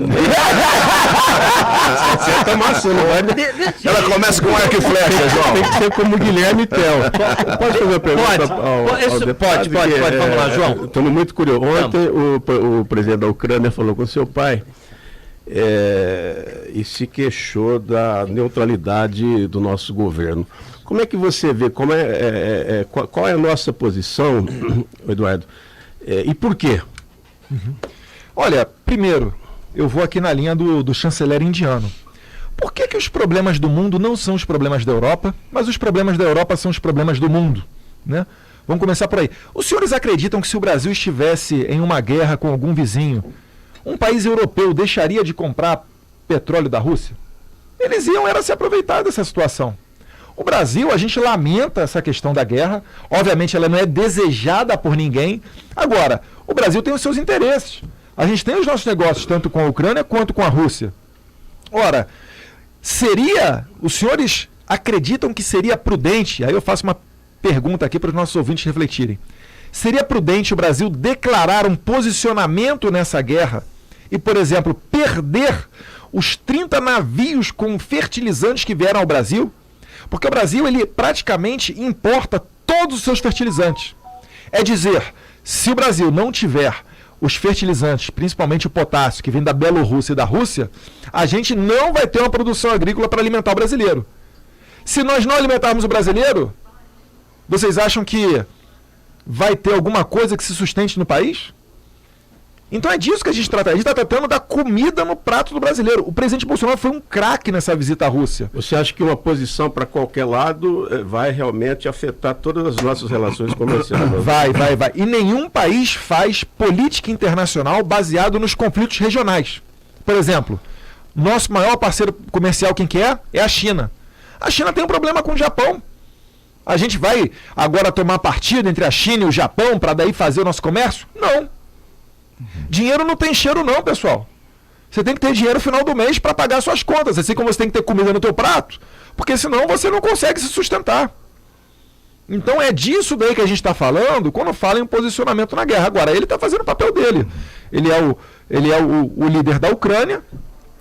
Acerta a maçã, não vai... Ela começa com arco e flecha, João. Tem que ser como Guilherme Tell. Pode fazer uma pergunta Pode, vamos lá, João. Estamos muito curiosos. Ontem o presidente da Ucrânia falou com seu pai e se queixou da neutralidade do nosso governo. Como é que você vê, qual é a nossa posição, Eduardo, e por quê? Olha, primeiro, eu vou aqui na linha do chanceler indiano. Por que os problemas do mundo não são os problemas da Europa, mas os problemas da Europa são os problemas do mundo, né? Vamos começar por aí. Os senhores acreditam que se o Brasil estivesse em uma guerra com algum vizinho, um país europeu deixaria de comprar petróleo da Rússia? Eles iam se aproveitar dessa situação. O Brasil, a gente lamenta essa questão da guerra. Obviamente ela não é desejada por ninguém. Agora, o Brasil tem os seus interesses. A gente tem os nossos negócios tanto com a Ucrânia quanto com a Rússia. Ora, os senhores acreditam que seria prudente, aí eu faço uma pergunta aqui para os nossos ouvintes refletirem. Seria prudente o Brasil declarar um posicionamento nessa guerra e, por exemplo, perder os 30 navios com fertilizantes que vieram ao Brasil? Porque o Brasil, ele praticamente importa todos os seus fertilizantes. É dizer, se o Brasil não tiver os fertilizantes, principalmente o potássio, que vem da Bielorrússia e da Rússia, a gente não vai ter uma produção agrícola para alimentar o brasileiro. Se nós não alimentarmos o brasileiro, vocês acham que vai ter alguma coisa que se sustente no país? Então é disso que a gente trata. A gente está tratando da comida no prato do brasileiro. O presidente Bolsonaro foi um craque nessa visita à Rússia. Você acha que uma posição para qualquer lado vai realmente afetar todas as nossas relações comerciais? Vai. E nenhum país faz política internacional baseado nos conflitos regionais. Por exemplo, nosso maior parceiro comercial, quem que é? É a China. A China tem um problema com o Japão. A gente vai agora tomar partido entre a China e o Japão para daí fazer o nosso comércio? Não. Dinheiro não tem cheiro não, pessoal. Você tem que ter dinheiro no final do mês para pagar suas contas, assim como você tem que ter comida no teu prato, porque senão você não consegue se sustentar. Então é disso daí que a gente está falando quando fala em posicionamento na guerra. Agora, ele está fazendo o papel dele. Ele é o líder da Ucrânia,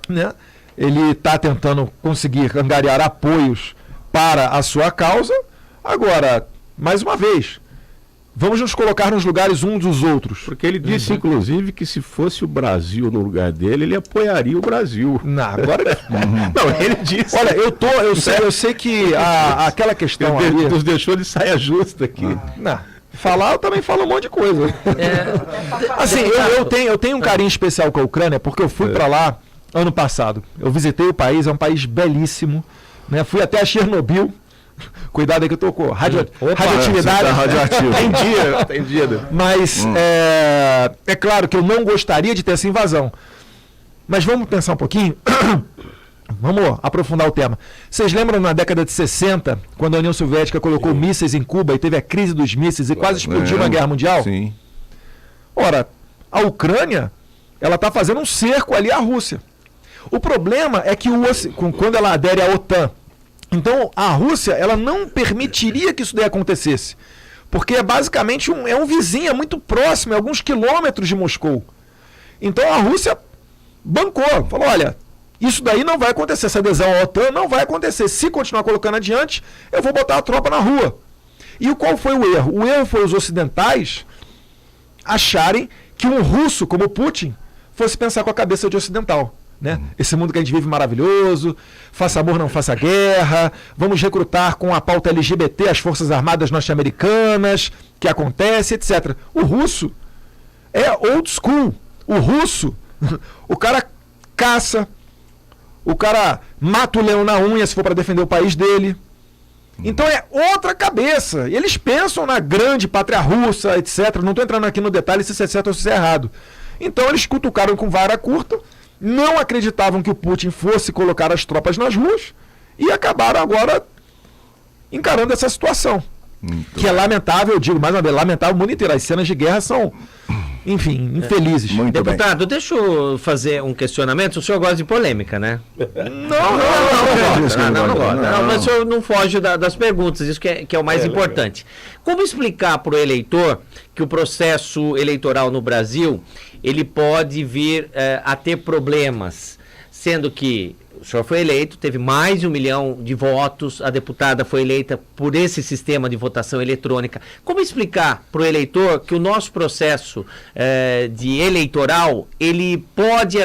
né? Ele está tentando conseguir angariar apoios para a sua causa. Agora, mais uma vez, vamos nos colocar nos lugares uns dos outros. Porque ele disse, inclusive, que se fosse o Brasil no lugar dele, ele apoiaria o Brasil. Não, agora... Não, ele disse... Olha, eu sei que aquela questão ali... Nos deixou de saia justa aqui. Não, falar eu também falo um monte de coisa. Assim, eu tenho um carinho especial com a Ucrânia, porque eu fui para lá ano passado. Eu visitei o país, é um país belíssimo, né? Fui até a Chernobyl. Cuidado aí que eu tô com radioatividade. Tá radioativo. Tem dia. Mas é claro que eu não gostaria de ter essa invasão. Mas vamos pensar um pouquinho. Vamos aprofundar o tema. Vocês lembram na década de 60, quando a União Soviética colocou mísseis em Cuba e teve a crise dos mísseis e quase explodiu na Guerra Mundial? Sim. Ora, a Ucrânia, ela está fazendo um cerco ali à Rússia. O problema é que quando ela adere à OTAN, então a Rússia, ela não permitiria que isso daí acontecesse. Porque é basicamente um vizinho, é muito próximo, é alguns quilômetros de Moscou. Então a Rússia bancou, falou, olha, isso daí não vai acontecer, essa adesão à OTAN não vai acontecer. Se continuar colocando adiante, eu vou botar a tropa na rua. E qual foi o erro? O erro foi os ocidentais acharem que um russo como Putin fosse pensar com a cabeça de ocidental. Né? Esse mundo que a gente vive maravilhoso, faça amor, não faça guerra, vamos recrutar com a pauta LGBT as Forças Armadas norte-americanas, que acontece, etc. O russo é old school. O russo, o cara caça, o cara mata o leão na unha se for para defender o país dele. Então é outra cabeça. E eles pensam na grande pátria russa, etc. Não estou entrando aqui no detalhe se isso é certo ou se isso é errado. Então eles cutucaram com vara curta, não acreditavam que o Putin fosse colocar as tropas nas ruas e acabaram agora encarando essa situação. Que é lamentável, eu digo mais uma vez, lamentável o mundo inteiro. As cenas de guerra são enfim, infelizes. Muito bem. Deputado, deixa eu fazer um questionamento. O senhor gosta de polêmica, né? Não. Não, mas o senhor não foge das perguntas, isso que é o mais importante. Como explicar para o eleitor que o processo eleitoral no Brasil, ele pode vir a ter problemas, sendo que o senhor foi eleito, teve mais de 1 milhão de votos, a deputada foi eleita por esse sistema de votação eletrônica. Como explicar para o eleitor que o nosso processo de eleitoral, ele pode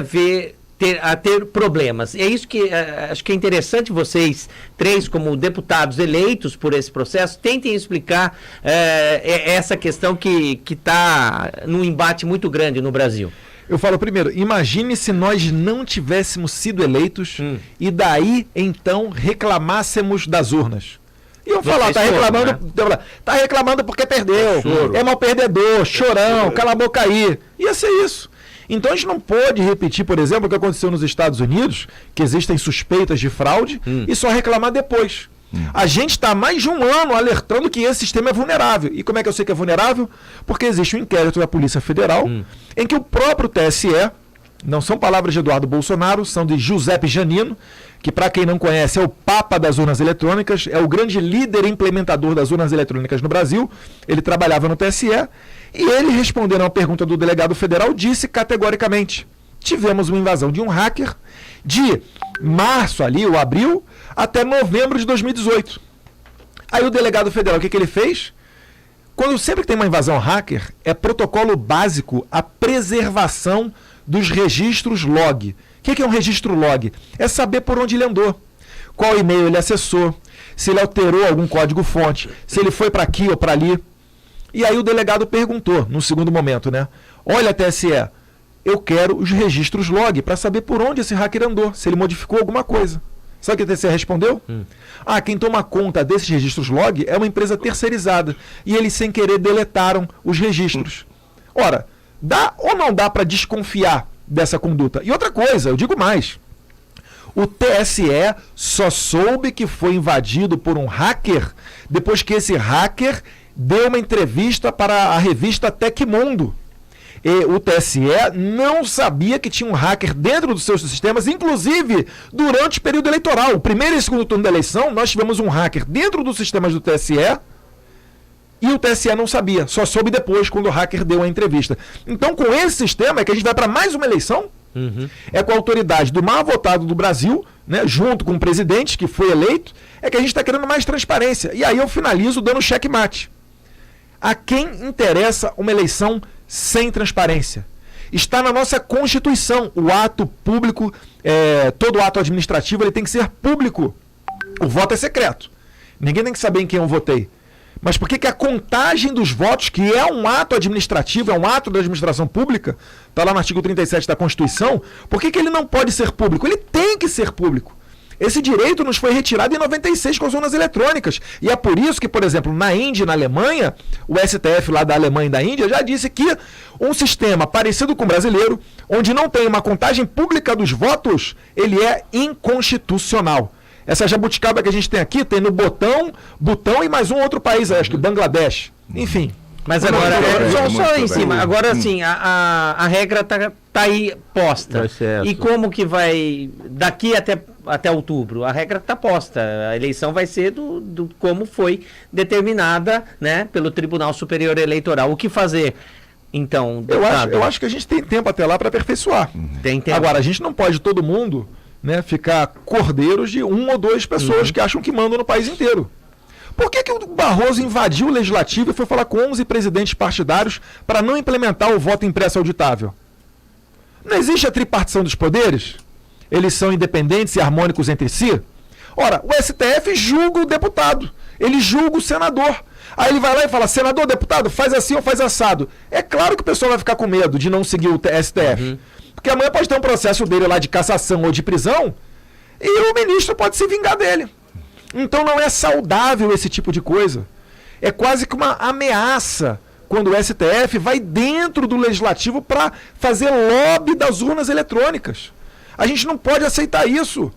ter problemas? É isso que acho que é interessante vocês três, como deputados eleitos por esse processo, tentem explicar essa questão que está num embate muito grande no Brasil. Eu falo primeiro, imagine se nós não tivéssemos sido eleitos e daí, então, reclamássemos das urnas. Iam falar, tá reclamando porque perdeu, é mal perdedor, chorão, cala a boca aí. Ia ser isso. Então a gente não pode repetir, por exemplo, o que aconteceu nos Estados Unidos, que existem suspeitas de fraude, e só reclamar depois. A gente está há mais de um ano alertando que esse sistema é vulnerável. E como é que eu sei que é vulnerável? Porque existe um inquérito da Polícia Federal em que o próprio TSE, não são palavras de Eduardo Bolsonaro, são de Giuseppe Janino, que para quem não conhece é o papa das urnas eletrônicas, é o grande líder implementador das urnas eletrônicas no Brasil. Ele trabalhava no TSE e ele, respondendo a uma pergunta do delegado federal, disse categoricamente: tivemos uma invasão de um hacker de março ali, ou abril, até novembro de 2018. Aí o delegado federal, o que ele fez? Sempre que tem uma invasão hacker, é protocolo básico a preservação dos registros log. O que é um registro log? É saber por onde ele andou, qual e-mail ele acessou, se ele alterou algum código-fonte, se ele foi para aqui ou para ali. E aí o delegado perguntou, no segundo momento, né? Olha, TSE, eu quero os registros log para saber por onde esse hacker andou, se ele modificou alguma coisa. Sabe o que a TSE respondeu? Quem toma conta desses registros log é uma empresa terceirizada. E eles, sem querer, deletaram os registros. Ora, dá ou não dá para desconfiar dessa conduta? E outra coisa, eu digo mais. O TSE só soube que foi invadido por um hacker depois que esse hacker deu uma entrevista para a revista Tecmundo. E o TSE não sabia que tinha um hacker dentro dos seus sistemas, inclusive durante o período eleitoral. O primeiro e segundo turno da eleição, nós tivemos um hacker dentro dos sistemas do TSE e o TSE não sabia, só soube depois quando o hacker deu a entrevista. Então, com esse sistema é que a gente vai para mais uma eleição, é com a autoridade do mais votado do Brasil, né, junto com o presidente que foi eleito, é que a gente está querendo mais transparência. E aí eu finalizo dando checkmate. A quem interessa uma eleição sem transparência? Está na nossa Constituição. O ato público, todo ato administrativo, ele tem que ser público. O voto é secreto. Ninguém tem que saber em quem eu votei. Mas por que a contagem dos votos, que é um ato administrativo, é um ato da administração pública, está lá no artigo 37 da Constituição, por que ele não pode ser público? Ele tem que ser público. Esse direito nos foi retirado em 96 com as urnas eletrônicas. E é por isso que, por exemplo, na Índia e na Alemanha, o STF lá da Alemanha e da Índia já disse que um sistema parecido com o brasileiro, onde não tem uma contagem pública dos votos, ele é inconstitucional. Essa jabuticaba que a gente tem aqui, tem no Butão e mais um outro país, acho que Bangladesh. Enfim. Mas agora, só em cima, agora sim, a regra tá aí posta. E como que vai, daqui até outubro, a regra está posta. A eleição vai ser do como foi determinada, né, pelo Tribunal Superior Eleitoral. O que fazer, então, deputado? Eu acho que a gente tem tempo até lá para aperfeiçoar. Tem tempo. Agora, a gente não pode, todo mundo, né, ficar cordeiros de 1 ou 2 pessoas que acham que mandam no país inteiro. Por que o Barroso invadiu o Legislativo e foi falar com 11 presidentes partidários para não implementar o voto impresso auditável? Não existe a tripartição dos poderes? Eles são independentes e harmônicos entre si? Ora, o STF julga o deputado, ele julga o senador. Aí ele vai lá e fala: senador, deputado, faz assim ou faz assado. É claro que o pessoal vai ficar com medo de não seguir o STF. Porque amanhã pode ter um processo dele lá de cassação ou de prisão e o ministro pode se vingar dele. Então não é saudável esse tipo de coisa. É quase que uma ameaça quando o STF vai dentro do Legislativo para fazer lobby das urnas eletrônicas. A gente não pode aceitar isso.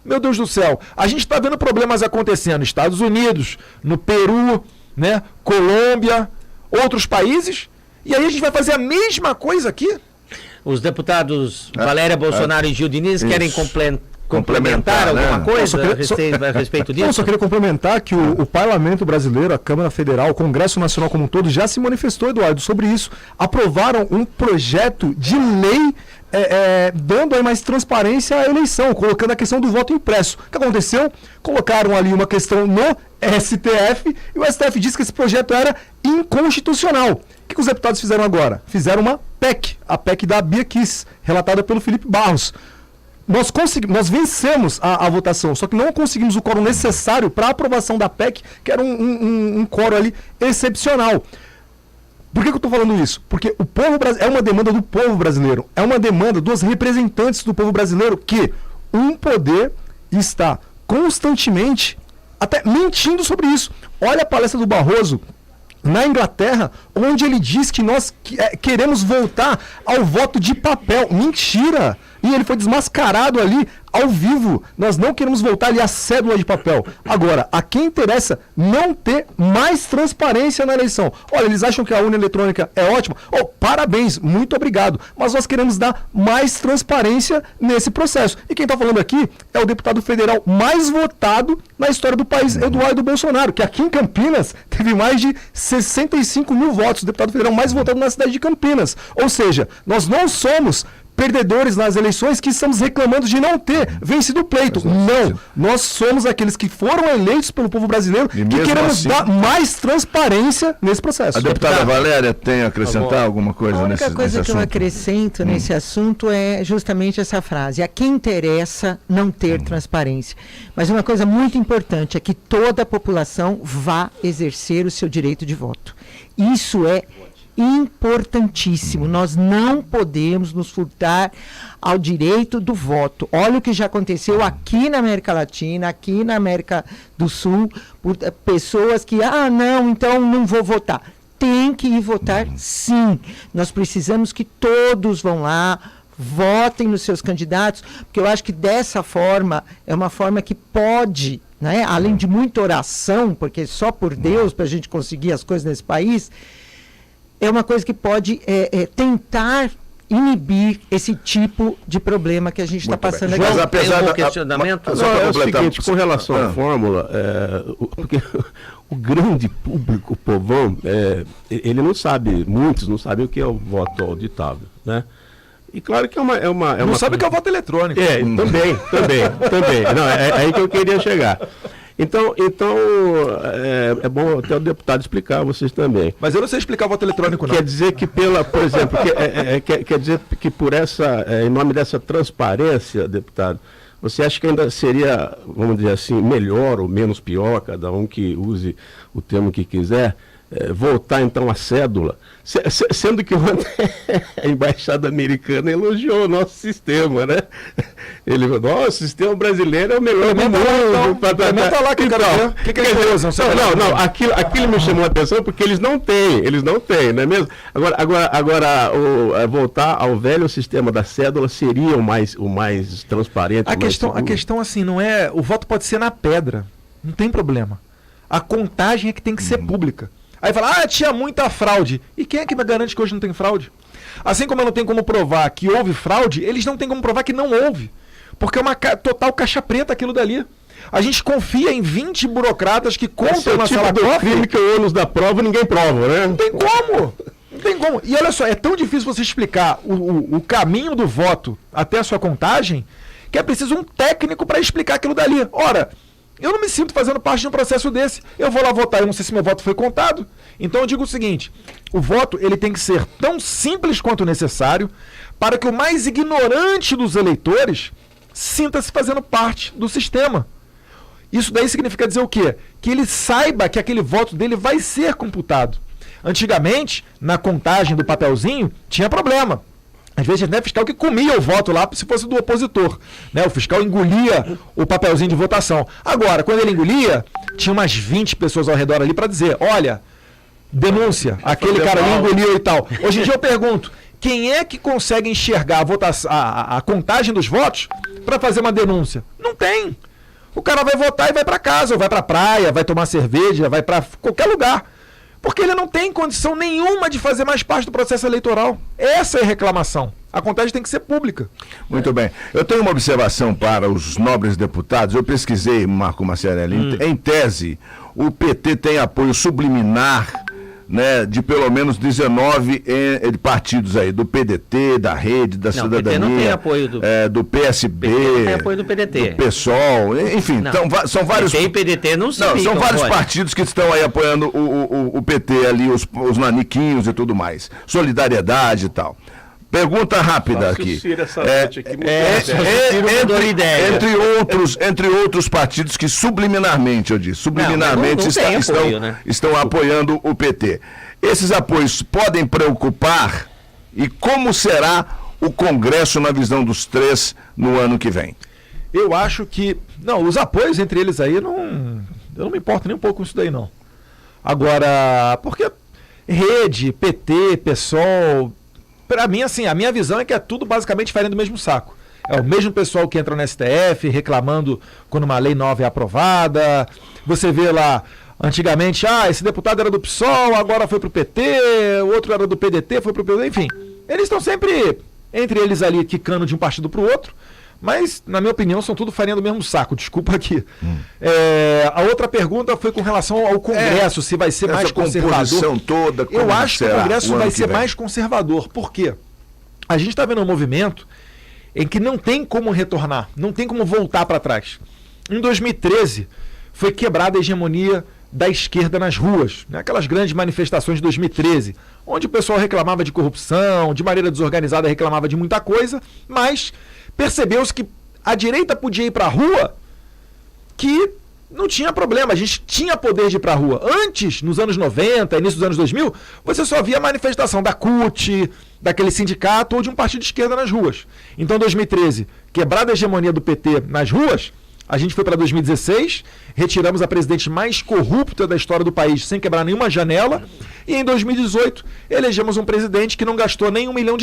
Meu Deus do céu. A gente está vendo problemas acontecendo nos Estados Unidos, no Peru, né, Colômbia, outros países, E aí a gente vai fazer a mesma coisa aqui? Os deputados Valéria Bolsonaro e Gil Diniz querem complementar alguma coisa a respeito disso? Eu só queria complementar que o Parlamento Brasileiro, a Câmara Federal, o Congresso Nacional como um todo, já se manifestou, Eduardo, sobre isso. Aprovaram um projeto de lei dando aí mais transparência à eleição, colocando a questão do voto impresso. O que aconteceu? Colocaram ali uma questão no STF e o STF disse que esse projeto era inconstitucional. O que os deputados fizeram agora? Fizeram uma PEC, a PEC da Bia Kicis, relatada pelo Felipe Barros. Nós vencemos a votação, só que não conseguimos o quórum necessário para a aprovação da PEC, que era um quórum ali excepcional. Por que eu estou falando isso? Porque o povo é uma demanda do povo brasileiro, é uma demanda dos representantes do povo brasileiro que um poder está constantemente até mentindo sobre isso. Olha a palestra do Barroso na Inglaterra, onde ele diz que nós queremos voltar ao voto de papel. Mentira! E ele foi desmascarado ali ao vivo. Nós não queremos voltar ali à cédula de papel. Agora, a quem interessa não ter mais transparência na eleição. Olha, eles acham que a urna eletrônica é ótima. Oh, parabéns, muito obrigado. Mas nós queremos dar mais transparência nesse processo. E quem está falando aqui é o deputado federal mais votado na história do país, Eduardo Bolsonaro, que aqui em Campinas teve mais de 65 mil votos. O deputado federal mais votado na cidade de Campinas. Ou seja, nós não somos perdedores nas eleições que estamos reclamando de não ter vencido o pleito. Não, nós somos aqueles que foram eleitos pelo povo brasileiro e que queremos dar mais transparência nesse processo. A deputada Valéria tem a acrescentar alguma coisa nesse assunto? A única coisa que eu acrescento nesse assunto é justamente essa frase: a quem interessa não ter transparência. Mas uma coisa muito importante é que toda a população vá exercer o seu direito de voto. Isso é importantíssimo. Nós não podemos nos furtar ao direito do voto. Olha o que já aconteceu aqui na América Latina, aqui na América do Sul, por pessoas que, não, então não vou votar. Tem que ir votar, sim. Nós precisamos que todos vão lá, votem nos seus candidatos, porque eu acho que dessa forma, é uma forma que pode, né, além de muita oração, porque só por Deus para a gente conseguir as coisas nesse país, é uma coisa que pode tentar inibir esse tipo de problema que a gente está passando aqui. Mas apesar do questionamento... É o seguinte, com relação à fórmula, porque o grande público, o povão, ele não sabe, muitos não sabem o que é o voto auditável, né? E claro que é uma não sabe o que é o voto eletrônico. Também. Não, é aí que eu queria chegar. Então é bom até o deputado explicar, vocês também. Mas eu não sei explicar o voto eletrônico, não. Quer dizer que por exemplo, quer dizer que por em nome dessa transparência, deputado, você acha que ainda seria, vamos dizer assim, melhor ou menos pior, cada um que use o termo que quiser, voltar então à cédula, sendo que ontem a embaixada americana elogiou o nosso sistema, né? Ele falou, nosso sistema brasileiro é o melhor do mundo. Comenta lá que eu quero ver. O que eles usam? Não, aquilo me chamou a atenção porque eles não têm, não é mesmo? Agora voltar ao velho sistema da cédula seria o mais transparente. A questão assim, não é, o voto pode ser na pedra, não tem problema. A contagem é que tem que ser pública. Aí fala, tinha muita fraude. E quem é que garante que hoje não tem fraude? Assim como eu não tenho como provar que houve fraude, eles não têm como provar que não houve. Porque é uma total caixa preta aquilo dali. A gente confia em 20 burocratas que contam na sala do crime que o ônus da prova ninguém prova, né? Não tem como. Não tem como. E olha só, é tão difícil você explicar o caminho do voto até a sua contagem, que é preciso um técnico para explicar aquilo dali. Ora, eu não me sinto fazendo parte de um processo desse. Eu vou lá votar, eu não sei se meu voto foi contado. Então eu digo o seguinte, o voto ele tem que ser tão simples quanto necessário para que o mais ignorante dos eleitores sinta-se fazendo parte do sistema. Isso daí significa dizer o quê? Que ele saiba que aquele voto dele vai ser computado. Antigamente, na contagem do papelzinho, tinha problema. Às vezes tinha fiscal que comia o voto lá se fosse do opositor. Né? O fiscal engolia o papelzinho de votação. Agora, quando ele engolia, tinha umas 20 pessoas ao redor ali para dizer, olha, denúncia, aquele cara ali engoliu e tal. Hoje em dia eu pergunto, quem é que consegue enxergar a contagem dos votos para fazer uma denúncia? Não tem. O cara vai votar e vai para casa, ou vai para a praia, vai tomar cerveja, vai para qualquer lugar. Porque ele não tem condição nenhuma de fazer mais parte do processo eleitoral. Essa é a reclamação. A contagem tem que ser pública. Muito bem. Eu tenho uma observação para os nobres deputados. Eu pesquisei, Marco Maciarelli, em tese, o PT tem apoio subliminar, né, de pelo menos 19 partidos aí, do PDT, da Rede, da Cidadania. O PT não tem apoio do PSB, não tem apoio do PDT. Do PSOL, enfim, então, são vários... PT e PDT não se são vários partidos que estão aí apoiando o PT ali, os naniquinhos e tudo mais. Solidariedade e tal. Pergunta rápida aqui. Entre outros partidos que subliminarmente, eu disse, estão apoiando o PT. Esses apoios podem preocupar? E como será o Congresso na visão dos três no ano que vem? Eu acho que... Não, os apoios entre eles aí, eu não me importo nem um pouco com isso daí, não. Agora, porque Rede, PT, PSOL... Para mim, assim, a minha visão é que é tudo basicamente farinha do mesmo saco. É o mesmo pessoal que entra no STF reclamando quando uma lei nova é aprovada. Você vê lá, antigamente, esse deputado era do PSOL, agora foi pro PT, o outro era do PDT, foi pro PT, enfim. Eles estão sempre, entre eles ali, quicando de um partido pro outro, mas, na minha opinião, são tudo farinha do mesmo saco, desculpa aqui. A outra pergunta foi com relação ao Congresso, se vai ser mais conservador. Toda, eu acho que o Congresso vai ser mais conservador. Por quê? A gente está vendo um movimento em que não tem como retornar, não tem como voltar para trás. Em 2013, foi quebrada a hegemonia da esquerda nas ruas, né? Aquelas grandes manifestações de 2013, onde o pessoal reclamava de corrupção, de maneira desorganizada reclamava de muita coisa, mas percebeu-se que a direita podia ir para a rua, que não tinha problema, a gente tinha poder de ir para a rua. Antes, nos anos 90, início dos anos 2000, você só via manifestação da CUT, daquele sindicato ou de um partido de esquerda nas ruas. Então, em 2013, quebrada a hegemonia do PT nas ruas, a gente foi para 2016, retiramos a presidente mais corrupta da história do país sem quebrar nenhuma janela, e em 2018 elegemos um presidente que não gastou nem $1 milhão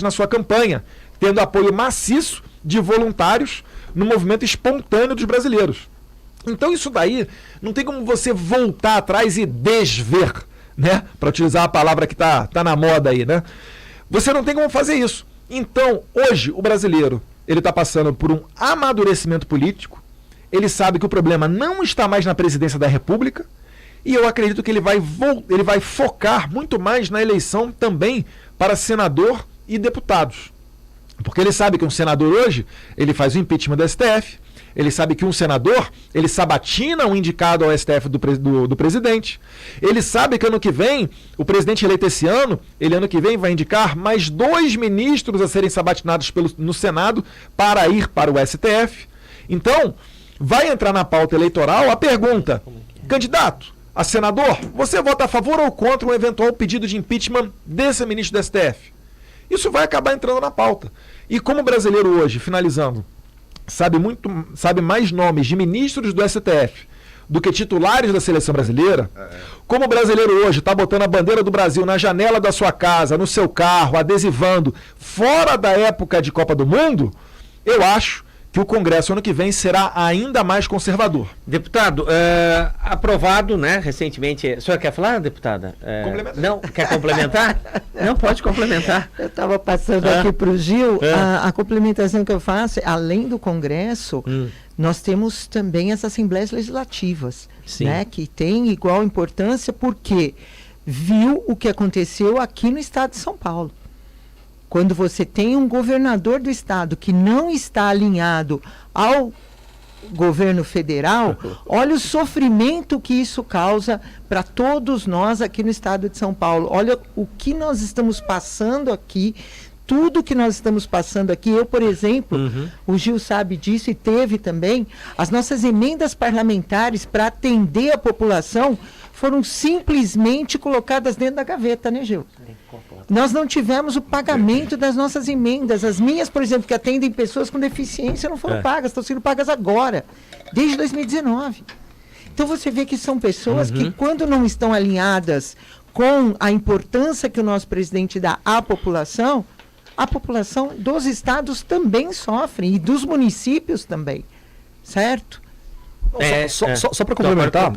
na sua campanha, tendo apoio maciço de voluntários no movimento espontâneo dos brasileiros. Então isso daí não tem como você voltar atrás e desver, né? Para utilizar a palavra que tá na moda aí, né? Você não tem como fazer isso. Então, hoje, o brasileiro, ele está passando por um amadurecimento político, ele sabe que o problema não está mais na presidência da República, e eu acredito que ele vai focar muito mais na eleição também para senador e deputados. Porque ele sabe que um senador hoje, ele faz o impeachment do STF, ele sabe que um senador, ele sabatina um indicado ao STF do presidente, ele sabe que ano que vem, o presidente eleito esse ano, ele ano que vem vai indicar mais 2 ministros a serem sabatinados no Senado para ir para o STF. Então, vai entrar na pauta eleitoral a pergunta, candidato a senador, você vota a favor ou contra um eventual pedido de impeachment desse ministro do STF? Isso vai acabar entrando na pauta. E como o brasileiro hoje, finalizando, sabe mais nomes de ministros do STF do que titulares da seleção brasileira, como o brasileiro hoje está botando a bandeira do Brasil na janela da sua casa, no seu carro, adesivando, fora da época de Copa do Mundo, eu acho que o Congresso ano que vem será ainda mais conservador. Deputado, aprovado, né, recentemente... O senhor quer falar, deputada? Não, quer complementar? Não, pode complementar. Eu estava passando aqui para o Gil, a complementação que eu faço, além do Congresso, nós temos também as Assembleias Legislativas, né, que tem igual importância porque viu o que aconteceu aqui no estado de São Paulo. Quando você tem um governador do estado que não está alinhado ao governo federal, olha o sofrimento que isso causa para todos nós aqui no estado de São Paulo. Olha o que nós estamos passando aqui, tudo que nós estamos passando aqui. Eu, por exemplo, o Gil sabe disso e teve também, as nossas emendas parlamentares para atender a população foram simplesmente colocadas dentro da gaveta, né, Gil? Nós não tivemos o pagamento das nossas emendas. As minhas, por exemplo, que atendem pessoas com deficiência, não foram pagas, estão sendo pagas agora, desde 2019. Então você vê que são pessoas que, quando não estão alinhadas com a importância que o nosso presidente dá à população, a população dos estados também sofre, e dos municípios também, certo? Só para complementar,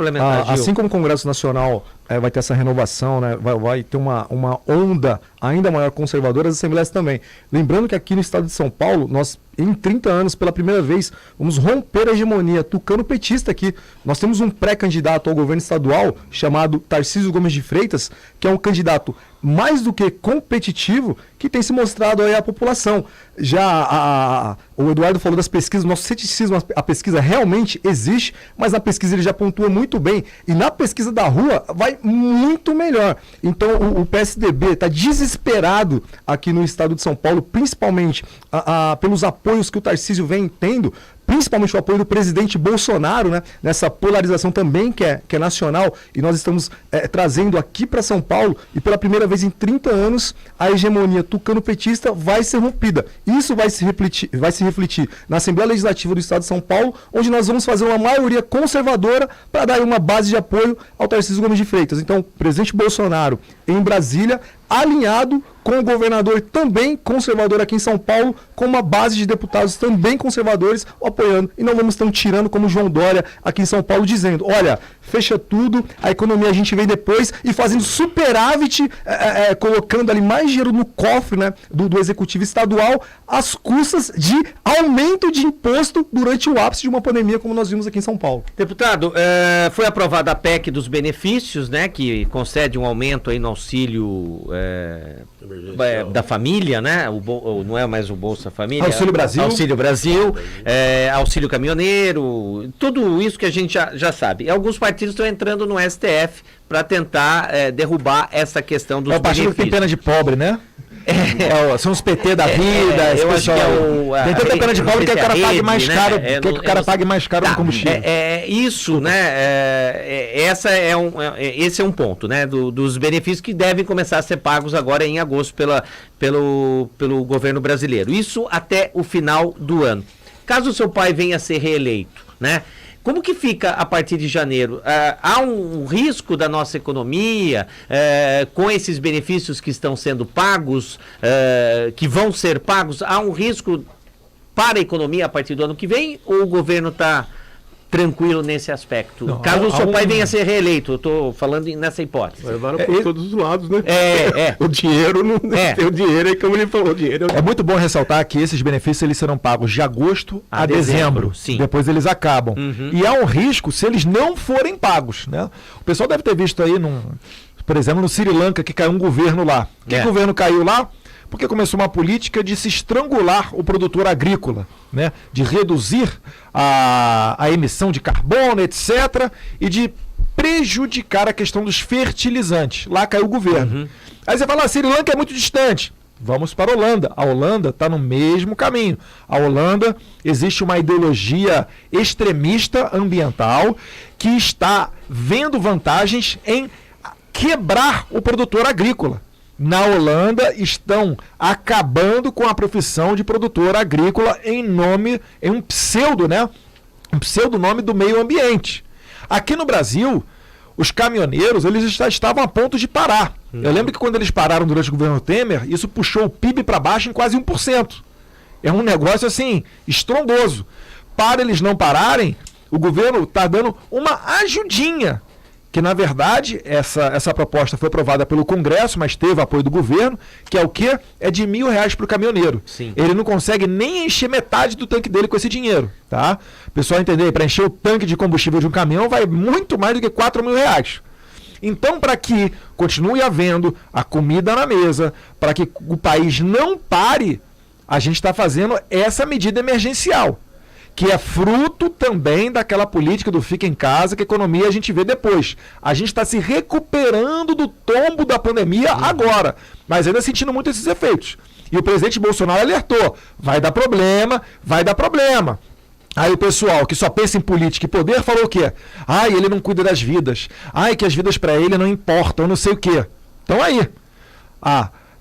assim como o Congresso Nacional vai ter essa renovação, né? Vai ter uma onda ainda maior conservadora, as assembleias também. Lembrando que aqui no estado de São Paulo, nós, em 30 anos, pela primeira vez, vamos romper a hegemonia tucano-petista aqui. Nós temos um pré-candidato ao governo estadual, chamado Tarcísio Gomes de Freitas, que é um candidato mais do que competitivo, que tem se mostrado aí à população. Já o Eduardo falou das pesquisas, nosso ceticismo, a pesquisa realmente existe, mas na pesquisa ele já pontua muito bem, e na pesquisa da rua vai muito melhor. Então o PSDB está desesperado aqui no estado de São Paulo, principalmente pelos apoios que o Tarcísio vem tendo, principalmente o apoio do presidente Bolsonaro, né, nessa polarização também que é nacional, e nós estamos trazendo aqui para São Paulo, e pela primeira vez em 30 anos, a hegemonia tucano-petista vai ser rompida. Isso vai se refletir na Assembleia Legislativa do Estado de São Paulo, onde nós vamos fazer uma maioria conservadora para dar uma base de apoio ao Tarcísio Gomes de Freitas. Então, o presidente Bolsonaro em Brasília, alinhado com o governador também conservador aqui em São Paulo, com uma base de deputados também conservadores apoiando. E não vamos tão tirando como João Dória aqui em São Paulo, dizendo, olha, fecha tudo, a economia a gente vem depois, e fazendo superávit, colocando ali mais dinheiro no cofre, né, do executivo estadual, às custas de aumento de imposto durante o ápice de uma pandemia, como nós vimos aqui em São Paulo. Deputado, foi aprovada a PEC dos benefícios, né, que concede um aumento aí no auxílio da família, né? Não é mais o Bolsa Família. Auxílio Brasil. Auxílio Brasil, auxílio caminhoneiro, tudo isso que a gente já sabe. E alguns partidos estão entrando no STF para tentar derrubar essa questão dos benefícios. O partido que tem pena de pobre, né? São os PT da vida, eu acho que tem tanta pena de pobre que o cara pague mais caro, que o cara pague mais caro no combustível. Isso, né? Esse é um ponto, né? Dos benefícios que devem começar a ser pagos agora em agosto pelo governo brasileiro. Isso até o final do ano. Caso o seu pai venha a ser reeleito, né? Como que fica a partir de janeiro? Há um risco da nossa economia com esses benefícios que estão sendo pagos, que vão ser pagos? Há um risco para a economia a partir do ano que vem? Ou o governo está tranquilo nesse aspecto? Não, caso o seu pai venha a ser reeleito, eu estou falando nessa hipótese. Levaram por todos os lados, né? O dinheiro não tem o dinheiro, aí como ele falou, o dinheiro... É muito bom ressaltar que esses benefícios eles serão pagos de agosto a dezembro. Sim. Depois eles acabam. Uhum. E há um risco se eles não forem pagos, né? O pessoal deve ter visto aí, por exemplo, no Sri Lanka, que caiu um governo lá. Que governo caiu lá? Porque começou uma política de se estrangular o produtor agrícola, né? De reduzir a emissão de carbono, etc., e de prejudicar a questão dos fertilizantes. Lá caiu o governo. Uhum. Aí você fala, Sri Lanka é muito distante. Vamos para a Holanda. A Holanda está no mesmo caminho. A Holanda, existe uma ideologia extremista ambiental que está vendo vantagens em quebrar o produtor agrícola. Na Holanda estão acabando com a profissão de produtor agrícola em um pseudo, né? Um pseudonome do meio ambiente. Aqui no Brasil, os caminhoneiros, eles já estavam a ponto de parar. Eu lembro que quando eles pararam durante o governo Temer, isso puxou o PIB para baixo em quase 1%. É um negócio assim, estrondoso. Para eles não pararem, o governo está dando uma ajudinha. Que, na verdade, essa proposta foi aprovada pelo Congresso, mas teve apoio do governo, que é o quê? É de R$1.000 para o caminhoneiro. Sim. Ele não consegue nem encher metade do tanque dele com esse dinheiro, tá? O pessoal entender, para encher o tanque de combustível de um caminhão vai muito mais do que R$4.000. Então, para que continue havendo a comida na mesa, para que o país não pare, a gente está fazendo essa medida emergencial, que é fruto também daquela política do fica em casa, que a economia a gente vê depois. A gente está se recuperando do tombo da pandemia agora, mas ainda sentindo muito esses efeitos. E o presidente Bolsonaro alertou, vai dar problema, vai dar problema. Aí o pessoal que só pensa em política e poder falou o quê? Ai, ele não cuida das vidas. Ai, que as vidas para ele não importam, não sei o quê. Então aí,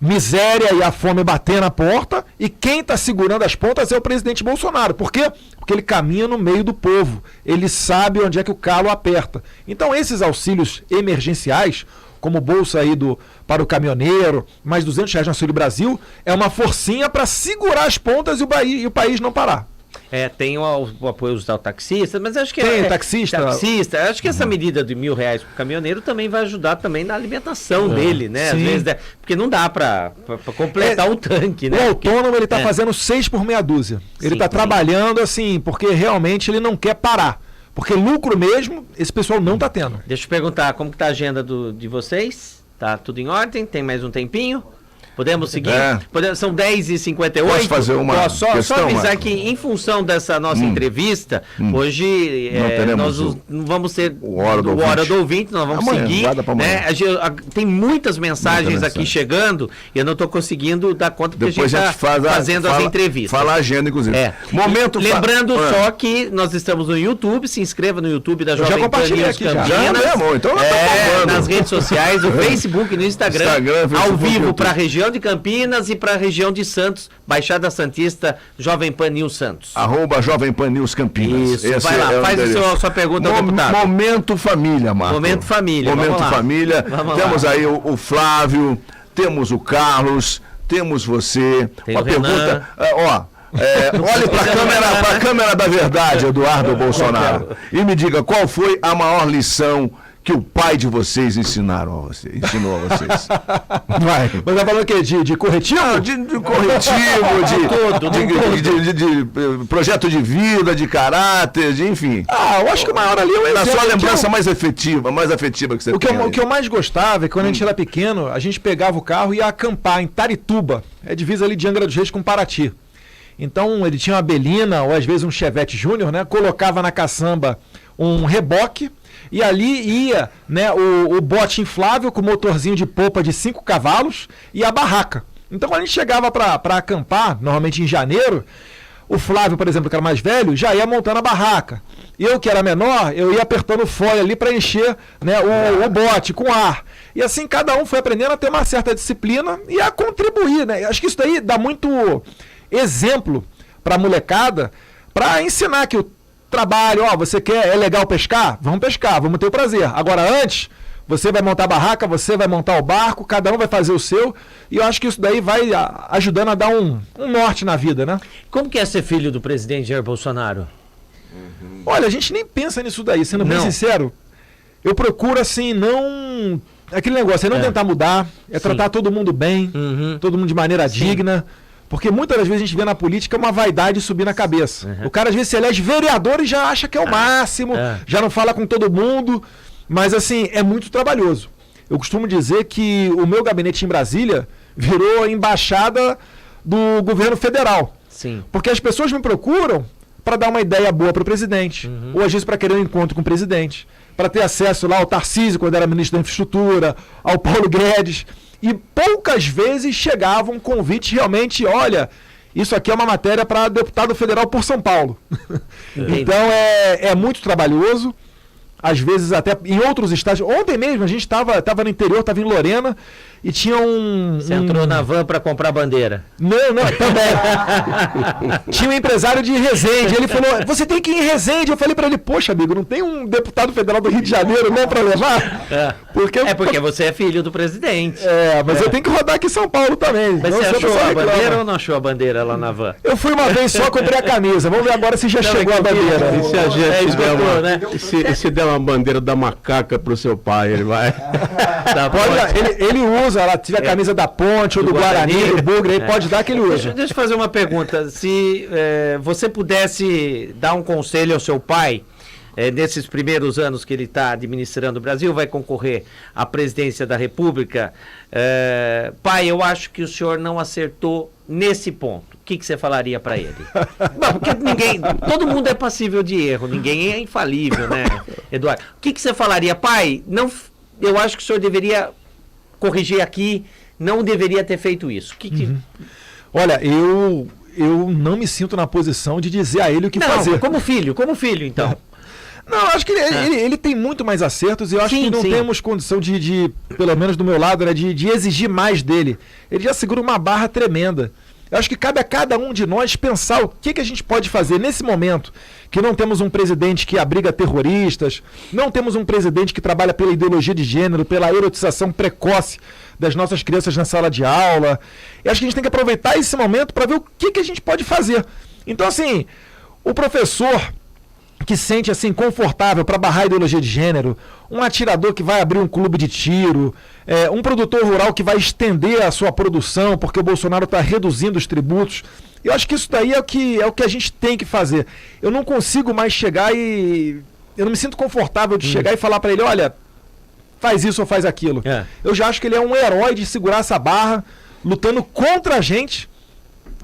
miséria e a fome bater na porta, e quem está segurando as pontas é o presidente Bolsonaro. Por quê? Porque ele caminha no meio do povo. Ele sabe onde é que o calo aperta. Então esses auxílios emergenciais, como bolsa aí para o caminhoneiro, mais R$200 no Auxílio Brasil, é uma forcinha para segurar as pontas e o país não parar. Tem o apoio ao taxista, mas acho que Tem taxista. Acho que essa medida de R$1.000 para o caminhoneiro também vai ajudar também na alimentação dele, né? Às vezes, porque não dá para completar o tanque, né? O autônomo, ele está fazendo 6 por meia dúzia. Ele está trabalhando assim, porque realmente ele não quer parar. Porque lucro mesmo, esse pessoal não está tendo. Deixa eu perguntar, como que está a agenda de vocês? Tá tudo em ordem? Tem mais um tempinho? Podemos seguir? São 10h58. Posso fazer uma só avisar que, em função dessa nossa entrevista, hoje nós não vamos ter o Hora do Ouvinte, nós vamos seguir. Né? Tem muitas mensagens aqui chegando e eu não estou conseguindo dar conta porque depois a gente está fazendo as entrevistas. Fala a agenda, inclusive. Lembrando só que nós estamos no YouTube, se inscreva no YouTube da Jovem Pan News Campinas. Então nas redes sociais, no Facebook, no Instagram ao vivo para a região de Campinas e para a região de Santos, Baixada Santista, Jovem Pan News Santos. @Jovem Pan News Campinas. Isso, vai lá, faz a sua pergunta ao deputado. Momento Família, Marco. Momento Família. Momento Família. Temos aí o Flávio, temos o Carlos, temos você. Tem uma pergunta. Olhe para a câmera da verdade, Eduardo Bolsonaro, e me diga qual foi a maior lição que o pai de vocês ensinou a vocês. Vai. Mas vai falar o quê? De corretivo? De corretivo, de projeto de vida, de caráter, enfim. Eu acho que o maior ali é na sua lembrança mais afetiva que você tem. O que eu mais gostava é que quando a gente era pequeno, a gente pegava o carro e ia acampar em Tarituba, divisa ali de Angra dos Reis com Paraty. Então ele tinha uma Belina, ou às vezes um Chevette Júnior, né? Colocava na caçamba um reboque, e ali ia, né, o bote inflável com motorzinho de polpa de 5 cavalos e a barraca. Então quando a gente chegava para acampar, normalmente em janeiro, o Flávio, por exemplo, que era mais velho, já ia montando a barraca. Eu, que era menor, eu ia apertando o foil ali para encher, né, o bote com ar. E assim cada um foi aprendendo a ter uma certa disciplina e a contribuir, né? Acho que isso daí dá muito exemplo para a molecada, para ensinar que o trabalho, é legal pescar? Vamos pescar, vamos ter o prazer. Agora antes, você vai montar a barraca, você vai montar o barco, cada um vai fazer o seu, e eu acho que isso daí vai ajudando a dar um norte na vida, né? Como que é ser filho do presidente Jair Bolsonaro? Olha, a gente nem pensa nisso daí, sendo bem sincero. Eu procuro, assim, não... Aquele negócio, não tentar mudar, tratar todo mundo bem, todo mundo de maneira digna. Porque muitas das vezes a gente vê na política uma vaidade subir na cabeça. O cara às vezes se elege vereador e já acha que é o máximo, já não fala com todo mundo, mas assim, é muito trabalhoso. Eu costumo dizer que o meu gabinete em Brasília virou embaixada do governo federal. Sim. Porque as pessoas me procuram para dar uma ideia boa para o presidente, ou às vezes para querer um encontro com o presidente, para ter acesso lá ao Tarcísio, quando era ministro da Infraestrutura, ao Paulo Guedes. E poucas vezes chegavam convites realmente, olha, isso aqui é uma matéria para deputado federal por São Paulo. Então é muito trabalhoso, às vezes até em outros estados. Ontem mesmo a gente estava no interior, estava em Lorena, e tinha Você entrou na van para comprar bandeira? Não, também. Tinha um empresário de Resende, ele falou, você tem que ir em Resende. Eu falei para ele, poxa, amigo, não tem um deputado federal do Rio de Janeiro não para levar? Porque você é filho do presidente. Mas eu tenho que rodar aqui em São Paulo também. Mas você achou a bandeira ou não achou a bandeira lá na van? Eu fui uma vez só, comprei a camisa. Vamos ver agora se já chegou a bandeira. E se a gente se der uma bandeira da macaca pro seu pai, ele vai... Ele usa, ela tiver a camisa da Ponte ou do Guarani, do Bugre, aí pode dar que ele usa. Deixa eu fazer uma pergunta. Se você pudesse dar um conselho ao seu pai, nesses primeiros anos que ele está administrando o Brasil, vai concorrer à presidência da República, pai, eu acho que o senhor não acertou nesse ponto. O que você falaria para ele? Não, porque todo mundo é passível de erro, ninguém é infalível, né, Eduardo? O que você falaria? Pai, eu acho que o senhor deveria corrigir aqui, não deveria ter feito isso. Olha, eu não me sinto na posição de dizer a ele o que fazer. Como filho, então. Não, acho que ele tem muito mais acertos e eu acho que não temos condição de, pelo menos do meu lado, né, de exigir mais dele. Ele já segura uma barra tremenda. Eu acho que cabe a cada um de nós pensar o que a gente pode fazer nesse momento, que não temos um presidente que abriga terroristas, não temos um presidente que trabalha pela ideologia de gênero, pela erotização precoce das nossas crianças na sala de aula. Eu acho que a gente tem que aproveitar esse momento para ver o que a gente pode fazer. Então, assim, O professor que se sente assim confortável para barrar a ideologia de gênero, um atirador que vai abrir um clube de tiro, um produtor rural que vai estender a sua produção porque o Bolsonaro está reduzindo os tributos. Eu acho que isso daí é o que a gente tem que fazer. Eu não consigo mais chegar e... Eu não me sinto confortável de chegar e falar para ele, olha, faz isso ou faz aquilo. Eu já acho que ele é um herói de segurar essa barra, lutando contra a gente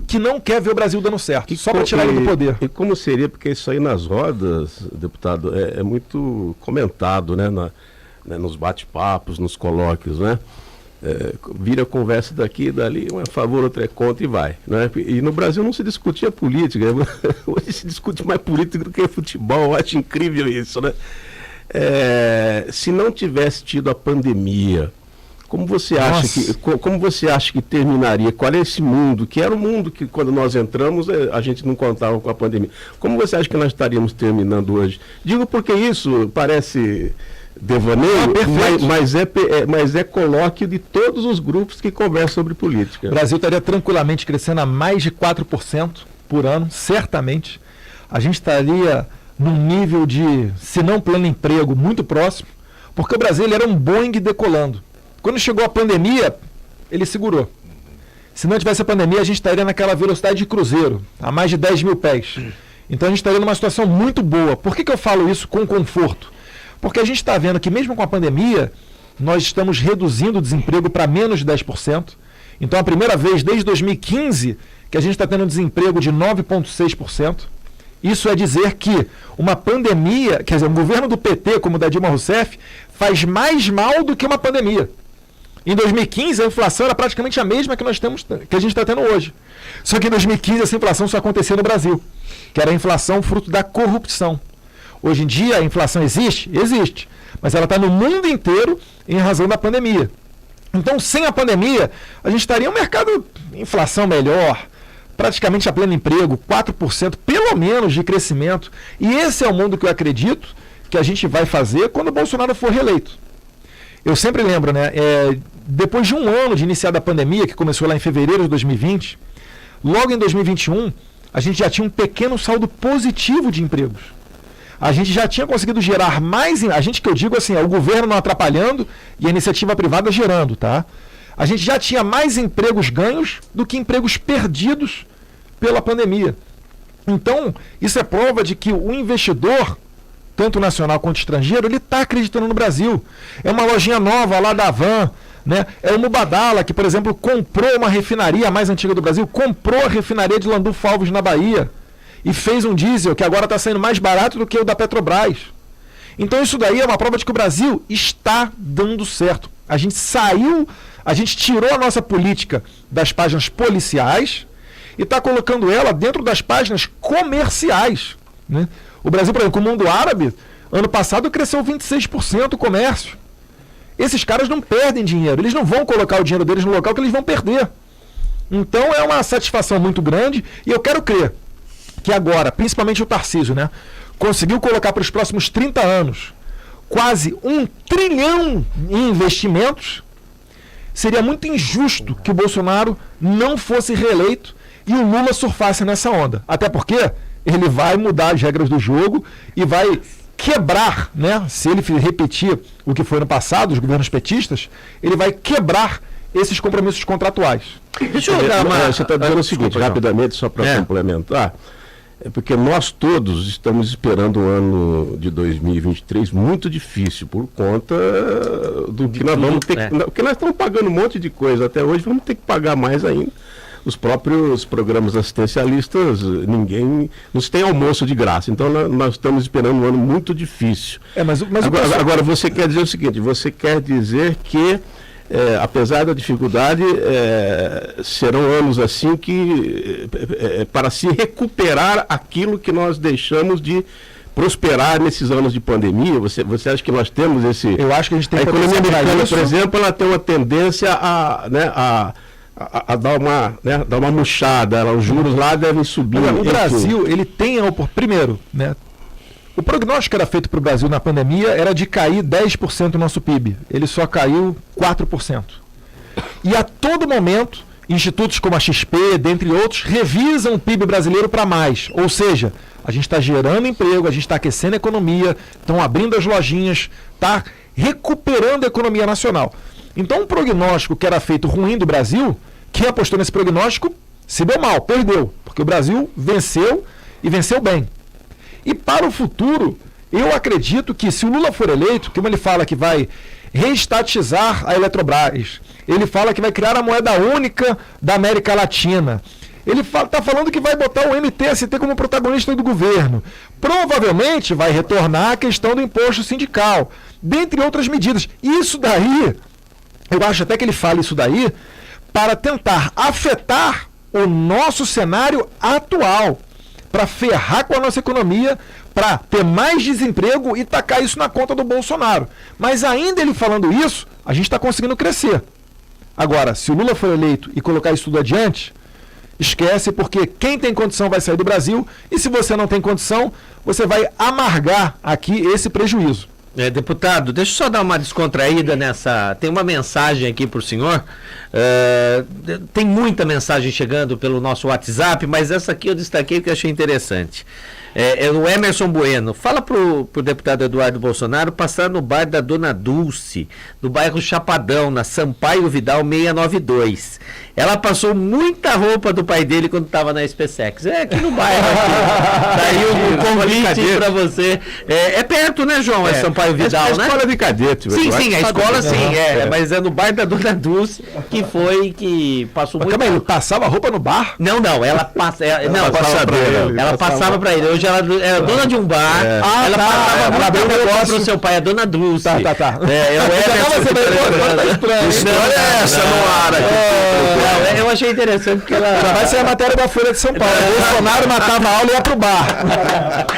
que não quer ver o Brasil dando certo, só para tirar ele do poder. E como seria, porque isso aí nas rodas, deputado, é muito comentado, né, nos bate-papos, nos colóquios, né? Vira conversa daqui e dali, um é a favor, outro é contra e vai. Né? E no Brasil não se discutia política, hoje se discute mais política do que futebol, eu acho incrível isso, né? Se não tivesse tido a pandemia, como você acha que terminaria? Qual é esse mundo? Que era o mundo que quando nós entramos a gente não contava com a pandemia. Como você acha que nós estaríamos terminando hoje? Digo porque isso parece devaneio, mas é colóquio de todos os grupos que conversam sobre política. O Brasil estaria tranquilamente crescendo a mais de 4% por ano, certamente. A gente estaria num nível de, se não pleno emprego, muito próximo, porque o Brasil ele era um Boeing decolando. Quando chegou a pandemia, ele segurou. Se não tivesse a pandemia, a gente estaria naquela velocidade de cruzeiro, a mais de 10 mil pés. Então a gente estaria numa situação muito boa. Por que eu falo isso com conforto? Porque a gente está vendo que mesmo com a pandemia, nós estamos reduzindo o desemprego para menos de 10%. Então a primeira vez desde 2015 que a gente está tendo um desemprego de 9,6%. Isso é dizer que uma pandemia, quer dizer, um governo do PT, como o da Dilma Rousseff, faz mais mal do que uma pandemia. Em 2015, a inflação era praticamente a mesma que a gente está tendo hoje. Só que em 2015, essa inflação só acontecia no Brasil, que era a inflação fruto da corrupção. Hoje em dia, a inflação existe? Existe. Mas ela está no mundo inteiro em razão da pandemia. Então, sem a pandemia, a gente estaria em um mercado de inflação melhor, praticamente a pleno emprego, 4% pelo menos de crescimento. E esse é o mundo que eu acredito que a gente vai fazer quando o Bolsonaro for reeleito. Eu sempre lembro, né? Depois de um ano de iniciada a pandemia, que começou lá em fevereiro de 2020, logo em 2021, a gente já tinha um pequeno saldo positivo de empregos. A gente já tinha conseguido gerar mais, a gente que eu digo assim, é o governo não atrapalhando e a iniciativa privada gerando, tá? A gente já tinha mais empregos ganhos do que empregos perdidos pela pandemia. Então, isso é prova de que o investidor, tanto nacional quanto estrangeiro, ele está acreditando no Brasil. É uma lojinha nova lá da Havan, né? É o Mubadala, que, por exemplo, comprou uma refinaria, a mais antiga do Brasil, comprou a refinaria de Landulfo Alves na Bahia e fez um diesel que agora está saindo mais barato do que o da Petrobras. Então isso daí é uma prova de que o Brasil está dando certo. A gente tirou a nossa política das páginas policiais e está colocando ela dentro das páginas comerciais, né? O Brasil, por exemplo, com o mundo árabe, ano passado cresceu 26% o comércio. Esses caras não perdem dinheiro, eles não vão colocar o dinheiro deles no local que eles vão perder. Então é uma satisfação muito grande e eu quero crer que agora, principalmente o Tarcísio, né, conseguiu colocar para os próximos 30 anos quase 1 trilhão em investimentos. Seria muito injusto que o Bolsonaro não fosse reeleito e o Lula surfasse nessa onda. Até porque ele vai mudar as regras do jogo e vai quebrar, né? Se ele repetir o que foi no passado, os governos petistas, ele vai quebrar esses compromissos contratuais. Deixa eu dar uma... Você está dizendo o seguinte, rapidamente, só para complementar. É porque nós todos estamos esperando um ano de 2023 muito difícil, por conta do que nós vamos ter que... Porque nós estamos pagando um monte de coisa até hoje, vamos ter que pagar mais ainda. Os próprios programas assistencialistas, não tem almoço de graça. Então nós estamos esperando um ano muito difícil. Agora você quer dizer o seguinte, você quer dizer que apesar da dificuldade, serão anos assim que para se recuperar aquilo que nós deixamos de prosperar nesses anos de pandemia. Você acha que nós temos esse... Eu acho que a gente tem a economia americana, por exemplo, ela tem uma tendência a dar uma murchada, os juros lá devem subir. O Brasil, ele tem primeiro, né? O prognóstico que era feito para o Brasil na pandemia era de cair 10% do nosso PIB. Ele só caiu 4%. E a todo momento, institutos como a XP, dentre outros, revisam o PIB brasileiro para mais. Ou seja, A gente está gerando emprego, a gente está aquecendo a economia, estão abrindo as lojinhas, está recuperando a economia nacional. Então, um prognóstico que era feito ruim do Brasil, quem apostou nesse prognóstico se deu mal, perdeu, porque o Brasil venceu e venceu bem. E para o futuro, eu acredito que se o Lula for eleito, como ele fala que vai reestatizar a Eletrobras, ele fala que vai criar a moeda única da América Latina, ele está falando que vai botar o MTST como protagonista do governo. Provavelmente vai retornar a questão do imposto sindical, dentre outras medidas. Isso daí, eu acho até que ele fala isso daí, para tentar afetar o nosso cenário atual, para ferrar com a nossa economia, para ter mais desemprego e tacar isso na conta do Bolsonaro. Mas ainda ele falando isso, a gente está conseguindo crescer. Agora, se o Lula for eleito e colocar isso tudo adiante, esquece, porque quem tem condição vai sair do Brasil, e se você não tem condição, você vai amargar aqui esse prejuízo. Deputado, deixa eu só dar uma descontraída nessa... Tem uma mensagem aqui para o senhor. Tem muita mensagem chegando pelo nosso WhatsApp, mas essa aqui eu destaquei porque eu achei interessante. É o Emerson Bueno. Fala pro deputado Eduardo Bolsonaro passar no bar da Dona Dulce, no bairro Chapadão, na Sampaio Vidal 692. Ela passou muita roupa do pai dele quando estava na SpaceX. É aqui no bairro. Daí o convite para você. É perto, né, João? É Sampaio Vidal, né? É a escola de cadete. Sim, a escola sim. Mas é no bar da Dona Dulce que passou muito. Calma aí, ele passava roupa no bar? Não, ela passa. Ela passava para ele. Hoje ela é dona de um bar. Ela passava muita roupa pro seu pai, a Dona Dulce. Tá. Olha essa no ar aqui. Eu achei interessante porque ela... Já vai ser a matéria da Folha de São Paulo. Bolsonaro matava a aula e ia pro bar.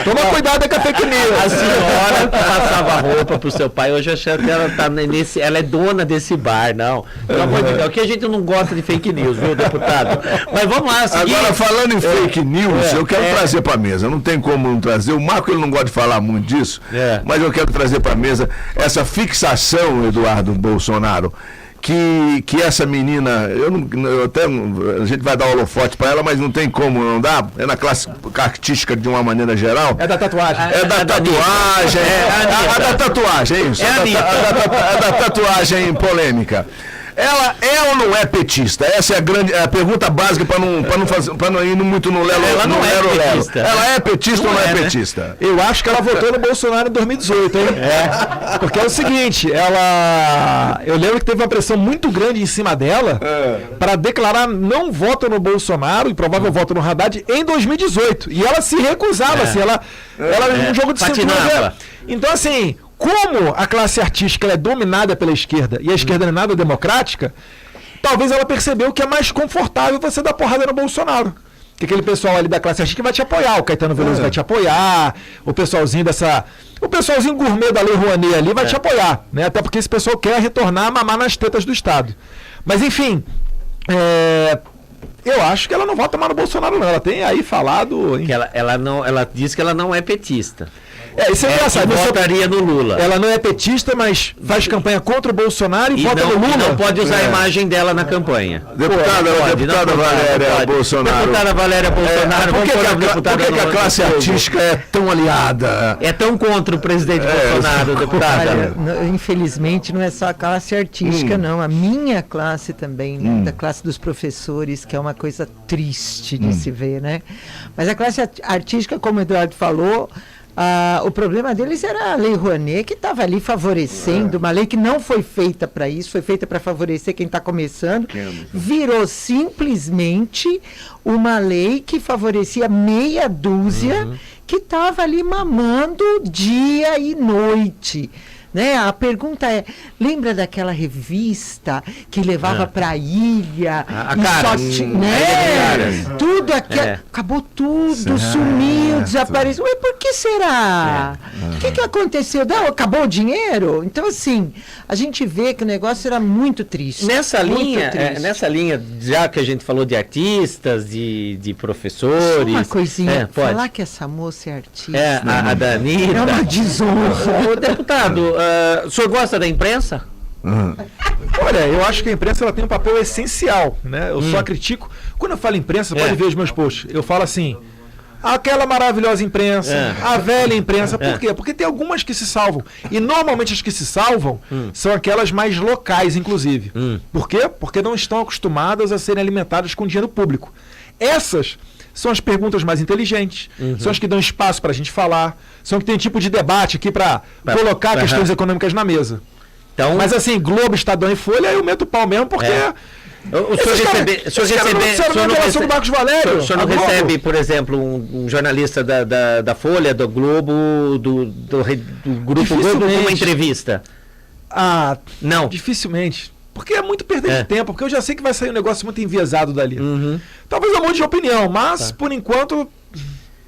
Toma cuidado com a fake news. A senhora passava roupa pro seu pai. Hoje eu achei que ela tá nesse... Ela é dona desse bar, não. Pelo amor de Deus, que a gente não gosta de fake news, viu, deputado? Mas vamos lá. Agora, falando em fake news, eu quero trazer pra mesa. Não tem como não trazer. O Marco, ele não gosta de falar muito disso, mas eu quero trazer pra mesa essa fixação, Eduardo Bolsonaro, que essa menina, a gente vai dar holofote para ela, mas não tem como não dar, é na classe artística de uma maneira geral. É da tatuagem. É da tatuagem. A da tatuagem, é isso. É da tatuagem polêmica. Ela é ou não é petista? Essa é a pergunta básica para não ir muito no lelo. Ela não é petista. Ela é petista ou não é petista? Eu acho que ela votou no Bolsonaro em 2018, hein? Porque é o seguinte, eu lembro que teve uma pressão muito grande em cima dela para declarar não voto no Bolsonaro e provável voto no Haddad em 2018. E ela se recusava, assim, ela num jogo de cintura. Então, assim, como a classe artística ela é dominada pela esquerda e a esquerda não é nada democrática, talvez ela percebeu que é mais confortável você dar porrada no Bolsonaro. Que aquele pessoal ali da classe artística vai te apoiar, o Caetano Veloso vai te apoiar, o pessoalzinho gourmet da Lei Rouanet ali vai te apoiar, né? Até porque esse pessoal quer retornar a mamar nas tetas do Estado. Mas enfim, eu acho que ela não vota mais no Bolsonaro, não. Ela tem aí falado... Que ela diz que ela não é petista. Isso é engraçado. Ela votaria no Lula. Ela não é petista, mas faz campanha contra o Bolsonaro e vota no Lula. E não pode usar a imagem dela na campanha. Deputada Valéria Bolsonaro. Deputada Valéria Bolsonaro. Por que a classe artística é tão aliada? É tão contra o presidente Bolsonaro, deputada? Olha, infelizmente não é só a classe artística, não. A minha classe também, né? Da classe dos professores, que é uma coisa triste de se ver, né? Mas a classe artística, como o Eduardo falou... o problema deles era a Lei Rouanet, que estava ali favorecendo, uma lei que não foi feita para isso, foi feita para favorecer quem está começando, virou simplesmente uma lei que favorecia meia dúzia que estava ali mamando dia e noite. Né? A pergunta é, lembra daquela revista que levava para a ilha? Tudo aquilo, acabou tudo, sumiu, desapareceu. Mas por que será? O que aconteceu? Acabou o dinheiro? Então, assim, a gente vê que o negócio era muito triste. Nessa linha, já que a gente falou de artistas, de professores... Uma coisinha, falar que essa moça é artista... a Danita... É uma desonra. O deputado... o senhor gosta da imprensa? Olha, eu acho que a imprensa ela tem um papel essencial, né? Eu só critico. Quando eu falo imprensa, pode ver os meus posts. Eu falo assim: aquela maravilhosa imprensa, a velha imprensa. Por quê? Porque tem algumas que se salvam. E normalmente as que se salvam são aquelas mais locais, inclusive. Por quê? Porque não estão acostumadas a serem alimentadas com dinheiro público. Essas são as perguntas mais inteligentes, são as que dão espaço para a gente falar, são que tem tipo de debate aqui para colocar questões econômicas na mesa. Então, mas assim, Globo, Estadão e Folha, eu meto o pau mesmo, porque... O senhor não recebe, por exemplo, um jornalista da Folha, do Globo, do Grupo Globo, uma entrevista? Ah, não. Dificilmente. Porque é muito perder de tempo, porque eu já sei que vai sair um negócio muito enviesado dali. Talvez eu mude de opinião, mas por enquanto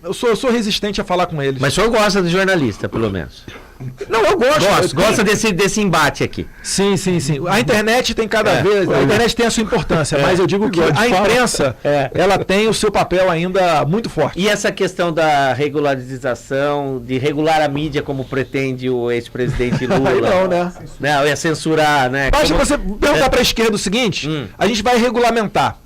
eu sou resistente a falar com eles. Mas o senhor gosta de jornalista, pelo menos? Não, eu gosto. Gosta desse embate aqui. Sim. A internet tem cada vez... A internet tem a sua importância, mas eu digo que a imprensa, ela tem o seu papel ainda muito forte. E essa questão da regularização, de regular a mídia como pretende o ex-presidente Lula? Aí não, né? Não, ia censurar, né? Basta você perguntar para a esquerda o seguinte, a gente vai regulamentar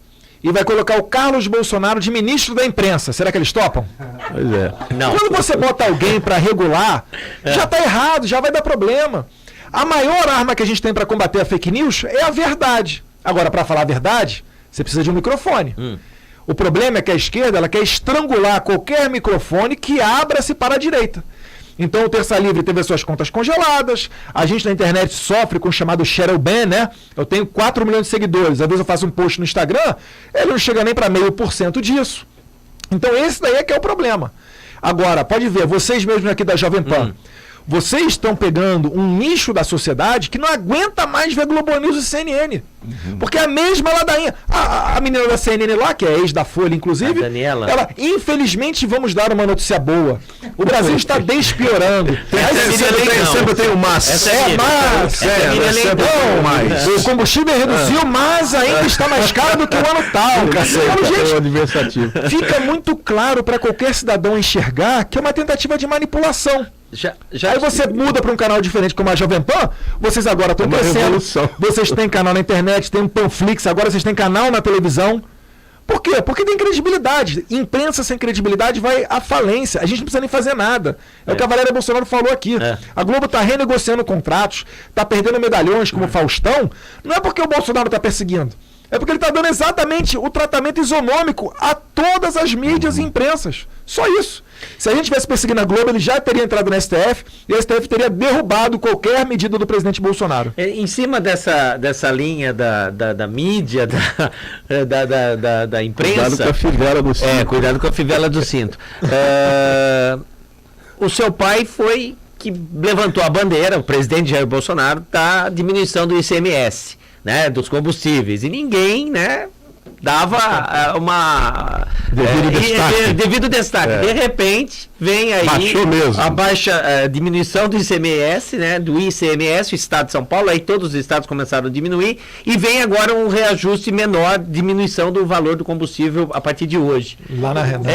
e vai colocar o Carlos Bolsonaro de ministro da imprensa. Será que eles topam? Pois é. Não. Quando você bota alguém para regular, já está errado, já vai dar problema. A maior arma que a gente tem para combater a fake news é a verdade. Agora, para falar a verdade, você precisa de um microfone. O problema é que a esquerda ela quer estrangular qualquer microfone que abra-se para a direita. Então o Terça Livre teve as suas contas congeladas, a gente na internet sofre com o chamado shadow ban, né? Eu tenho 4 milhões de seguidores, às vezes eu faço um post no Instagram, ele não chega nem para 0,5% disso. Então esse daí é que é o problema. Agora, pode ver, vocês mesmos aqui da Jovem Pan, vocês estão pegando um nicho da sociedade que não aguenta mais ver Globo News e CNN. Porque a mesma ladainha. A menina da CNN lá, que é ex da Folha, inclusive, a Daniela. ela, infelizmente, vamos dar uma notícia boa. O Brasil está despiorando. Sempre tem o mas. O combustível reduziu, mas ainda está mais caro do que o ano tal. Então, gente, fica muito claro para qualquer cidadão enxergar que é uma tentativa de manipulação. Aí você muda para um canal diferente como a Jovem Pan, vocês agora estão crescendo, vocês têm canal na internet, tem um Panflix, agora vocês têm canal na televisão. Por quê? Porque tem credibilidade. Imprensa sem credibilidade vai à falência. A gente não precisa nem fazer nada. É o que a Valéria Bolsonaro falou aqui. A Globo está renegociando contratos, está perdendo medalhões como o Faustão. Não é porque o Bolsonaro está perseguindo. É porque ele está dando exatamente o tratamento isonômico a todas as mídias e imprensas. Só isso. Se a gente tivesse perseguindo a Globo, ele já teria entrado no STF e o STF teria derrubado qualquer medida do presidente Bolsonaro. Em cima dessa linha da mídia, da imprensa... Cuidado com a fivela do cinto. Cuidado com a fivela do cinto. O seu pai foi que levantou a bandeira, o presidente Jair Bolsonaro, da diminuição do ICMS, né, dos combustíveis. E ninguém, né, dava uma devido destaque. De repente vem aí a diminuição do ICMS, né, do ICMS, o estado de São Paulo, aí todos os estados começaram a diminuir e vem agora um reajuste menor, diminuição do valor do combustível a partir de hoje. Lá na Renata.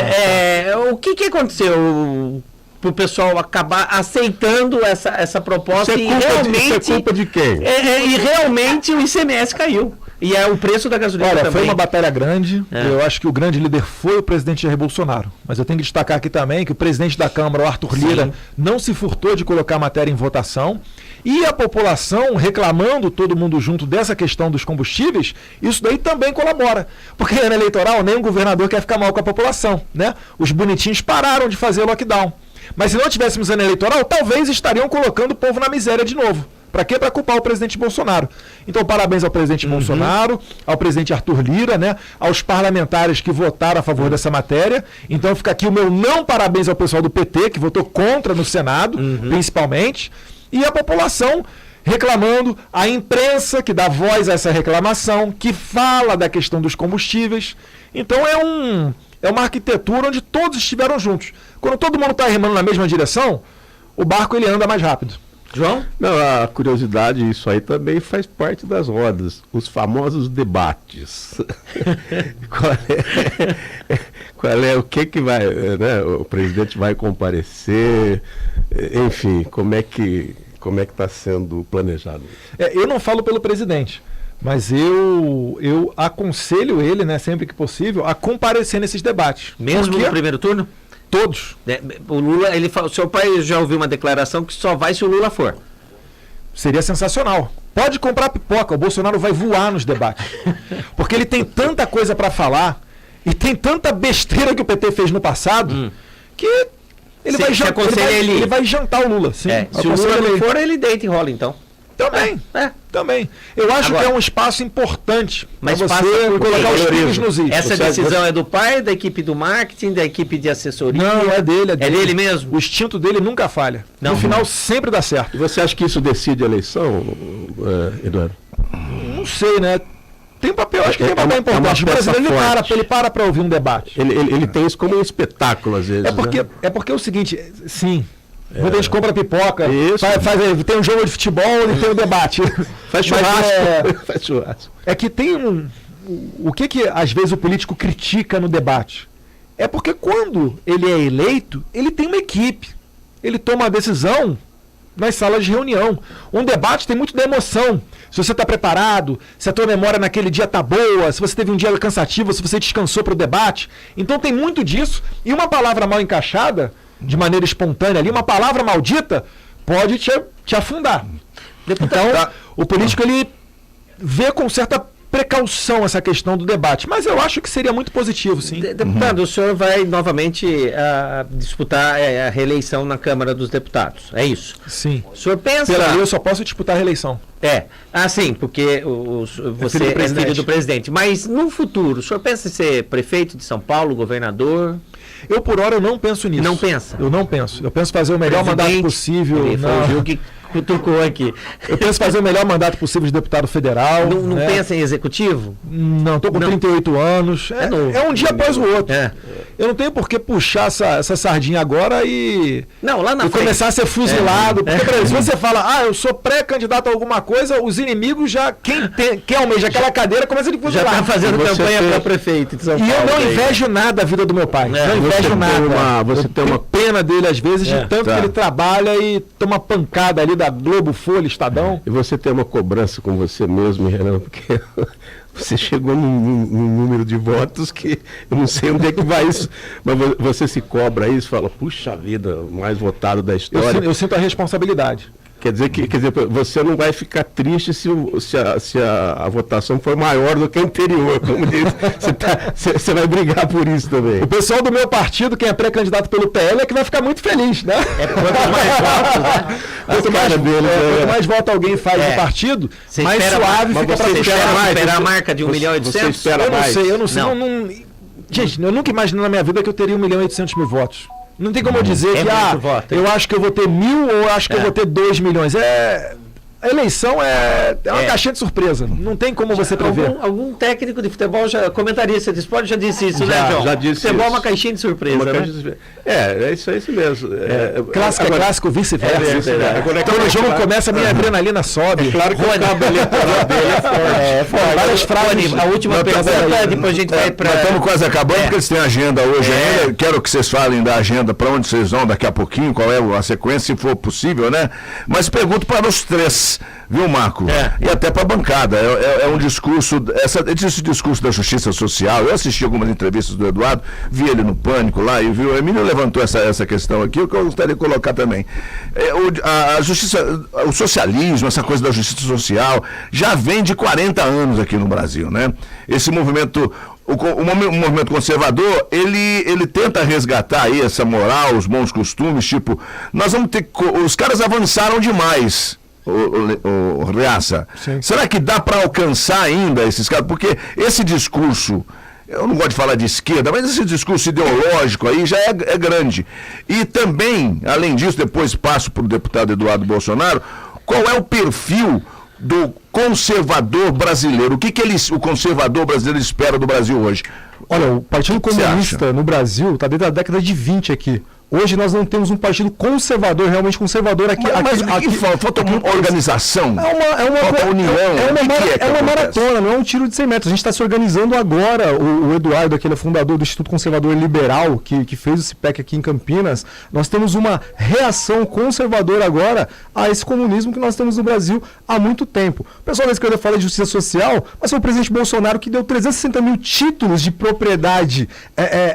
O que aconteceu para o pessoal acabar aceitando essa proposta? Isso é culpa de quem? E realmente o ICMS caiu. E o preço da gasolina também. Foi uma batalha grande. Eu acho que o grande líder foi o presidente Jair Bolsonaro. Mas eu tenho que destacar aqui também que o presidente da Câmara, o Arthur Lira, não se furtou de colocar a matéria em votação. E a população reclamando, todo mundo junto dessa questão dos combustíveis, isso daí também colabora. Porque ano eleitoral, nenhum governador quer ficar mal com a população, né? Os bonitinhos pararam de fazer o lockdown. Mas se não tivéssemos ano eleitoral, talvez estariam colocando o povo na miséria de novo. Para quê? Para culpar o presidente Bolsonaro. Então, parabéns ao presidente Bolsonaro, ao presidente Arthur Lira, né, aos parlamentares que votaram a favor dessa matéria. Então, fica aqui o meu não parabéns ao pessoal do PT, que votou contra no Senado, principalmente. E a população reclamando, a imprensa que dá voz a essa reclamação, que fala da questão dos combustíveis. Então, é uma arquitetura onde todos estiveram juntos. Quando todo mundo está remando na mesma direção, o barco ele anda mais rápido. João? Não, a curiosidade, isso aí também faz parte das rodas. Os famosos debates. O que vai, né? O presidente vai comparecer, enfim, como é que está sendo planejado? Eu não falo pelo presidente, mas eu aconselho ele, né, sempre que possível, a comparecer nesses debates. Mesmo no primeiro turno? todos. O Lula, o seu pai já ouviu uma declaração que só vai se o Lula for. Seria sensacional. Pode comprar pipoca, o Bolsonaro vai voar nos debates. Porque ele tem tanta coisa para falar e tem tanta besteira que o PT fez no passado que ele vai jantar o Lula. Sim, se o Lula não for, ele deita e rola, então. Também. Eu acho que é um espaço importante para você colocar os pingos nos is. Essa decisão é do pai, da equipe do marketing, da equipe de assessoria? Não, é dele. É dele mesmo? O instinto dele nunca falha. No final sempre dá certo. E você acha que isso decide a eleição, Eduardo? Não sei, né? Tem papel, acho que tem papel importante. O brasileiro ele para ouvir um debate. Ele tem isso como um espetáculo, às vezes. É porque é o seguinte, sim. Muita gente compra pipoca, tem um jogo de futebol e tem um debate. Faz churrasco. Faz churrasco. É que tem o que às vezes o político critica no debate? É porque quando ele é eleito, ele tem uma equipe. Ele toma a decisão nas salas de reunião. Um debate tem muito da emoção. Se você está preparado, se a tua memória naquele dia está boa, se você teve um dia cansativo, se você descansou para o debate. Então tem muito disso. E uma palavra mal encaixada, de maneira espontânea ali, uma palavra maldita pode te afundar. Então, o político ele vê com certa precaução essa questão do debate, mas eu acho que seria muito positivo, sim. Deputado, o senhor vai novamente disputar a reeleição na Câmara dos Deputados, é isso? Sim. O senhor pensa... Pela lei eu só posso disputar a reeleição. Sim, porque você é filho do presidente. Mas no futuro, o senhor pensa em ser prefeito de São Paulo, governador? Eu, por hora, eu não penso nisso. Não pensa? Eu não penso. Eu penso fazer o melhor mandato possível. Foi o que cutucou aqui. Eu penso fazer o melhor mandato possível de deputado federal. Não pensa em executivo? Não, estou com 38 anos. É um dia após o outro. Eu não tenho por que puxar essa sardinha agora e começar a ser fuzilado. Porque, por exemplo, se você fala, eu sou pré-candidato a alguma coisa, os inimigos já, quem almeja aquela cadeira, começa a fuzilar. Já está fazendo campanha para prefeito de São Paulo. E eu não invejo nada a vida do meu pai. Não invejo nada. Você tem uma pena dele, às vezes, de tanto que ele trabalha e toma pancada ali da Globo, Folha, Estadão. E você tem uma cobrança com você mesmo, Renan, porque você chegou num número de votos que eu não sei onde é que vai isso, mas você se cobra isso, fala, puxa vida, o mais votado da história. Eu sinto a responsabilidade. Quer dizer, você não vai ficar triste se a votação for maior do que a anterior, como diz. Você vai brigar por isso também. O pessoal do meu partido, quem é pré-candidato pelo PL, é que vai ficar muito feliz, né? Quanto mais votos, né? Quanto mais voto alguém faz no partido, mais suave fica para esperar a marca de 1.800.000? Você espera mais? Eu não sei. Gente, eu nunca imaginei na minha vida que eu teria 1.800.000 votos. Não tem como eu dizer que eu acho que eu vou ter 1.000 ou acho que eu vou ter 2 milhões. A eleição é uma caixinha de surpresa. Não tem como você prever. Algum técnico de futebol, comentarista de esporte, já disse isso, né, João? Já disse futebol isso. É uma caixinha de surpresa, né? É isso mesmo. Clássico é clássico, vice-versa. Quando o jogo começa, a minha adrenalina sobe. É claro que o cabo eleitoral dele é forte. Várias frases. A última pergunta, depois a gente vai para... Nós estamos quase acabando, porque eles têm agenda hoje ainda. Quero que vocês falem da agenda, para onde vocês vão daqui a pouquinho, qual é a sequência, se for possível, né? Mas pergunto para os três, viu, Marco? E até para a bancada. É um discurso, esse discurso da justiça social. Eu assisti algumas entrevistas do Eduardo, vi ele no Pânico lá e viu. O Emílio levantou essa questão aqui, o que eu gostaria de colocar também. A justiça, o socialismo, essa coisa da justiça social, já vem de 40 anos aqui no Brasil, né? Esse movimento. O movimento conservador, ele tenta resgatar aí essa moral, os bons costumes, tipo, nós vamos ter. Os caras avançaram demais. O Reaça. Será que dá para alcançar ainda esses caras? Porque esse discurso, eu não gosto de falar de esquerda, mas esse discurso ideológico aí já é grande. E também, além disso, depois passo para o deputado Eduardo Bolsonaro, qual é o perfil do conservador brasileiro? O que o conservador brasileiro espera do Brasil hoje? Olha, o Partido Comunista no Brasil está desde a década de 20 aqui. Hoje nós não temos um partido conservador, realmente conservador aqui. Aqui falta uma organização. Falta união. É uma maratona, não é um tiro de 100 metros. A gente está se organizando agora. O Eduardo, aquele fundador do Instituto Conservador Liberal, que fez o CIPEC aqui em Campinas, nós temos uma reação conservadora agora a esse comunismo que nós temos no Brasil há muito tempo. O pessoal da esquerda fala de justiça social, mas foi o presidente Bolsonaro que deu 360 mil títulos de propriedade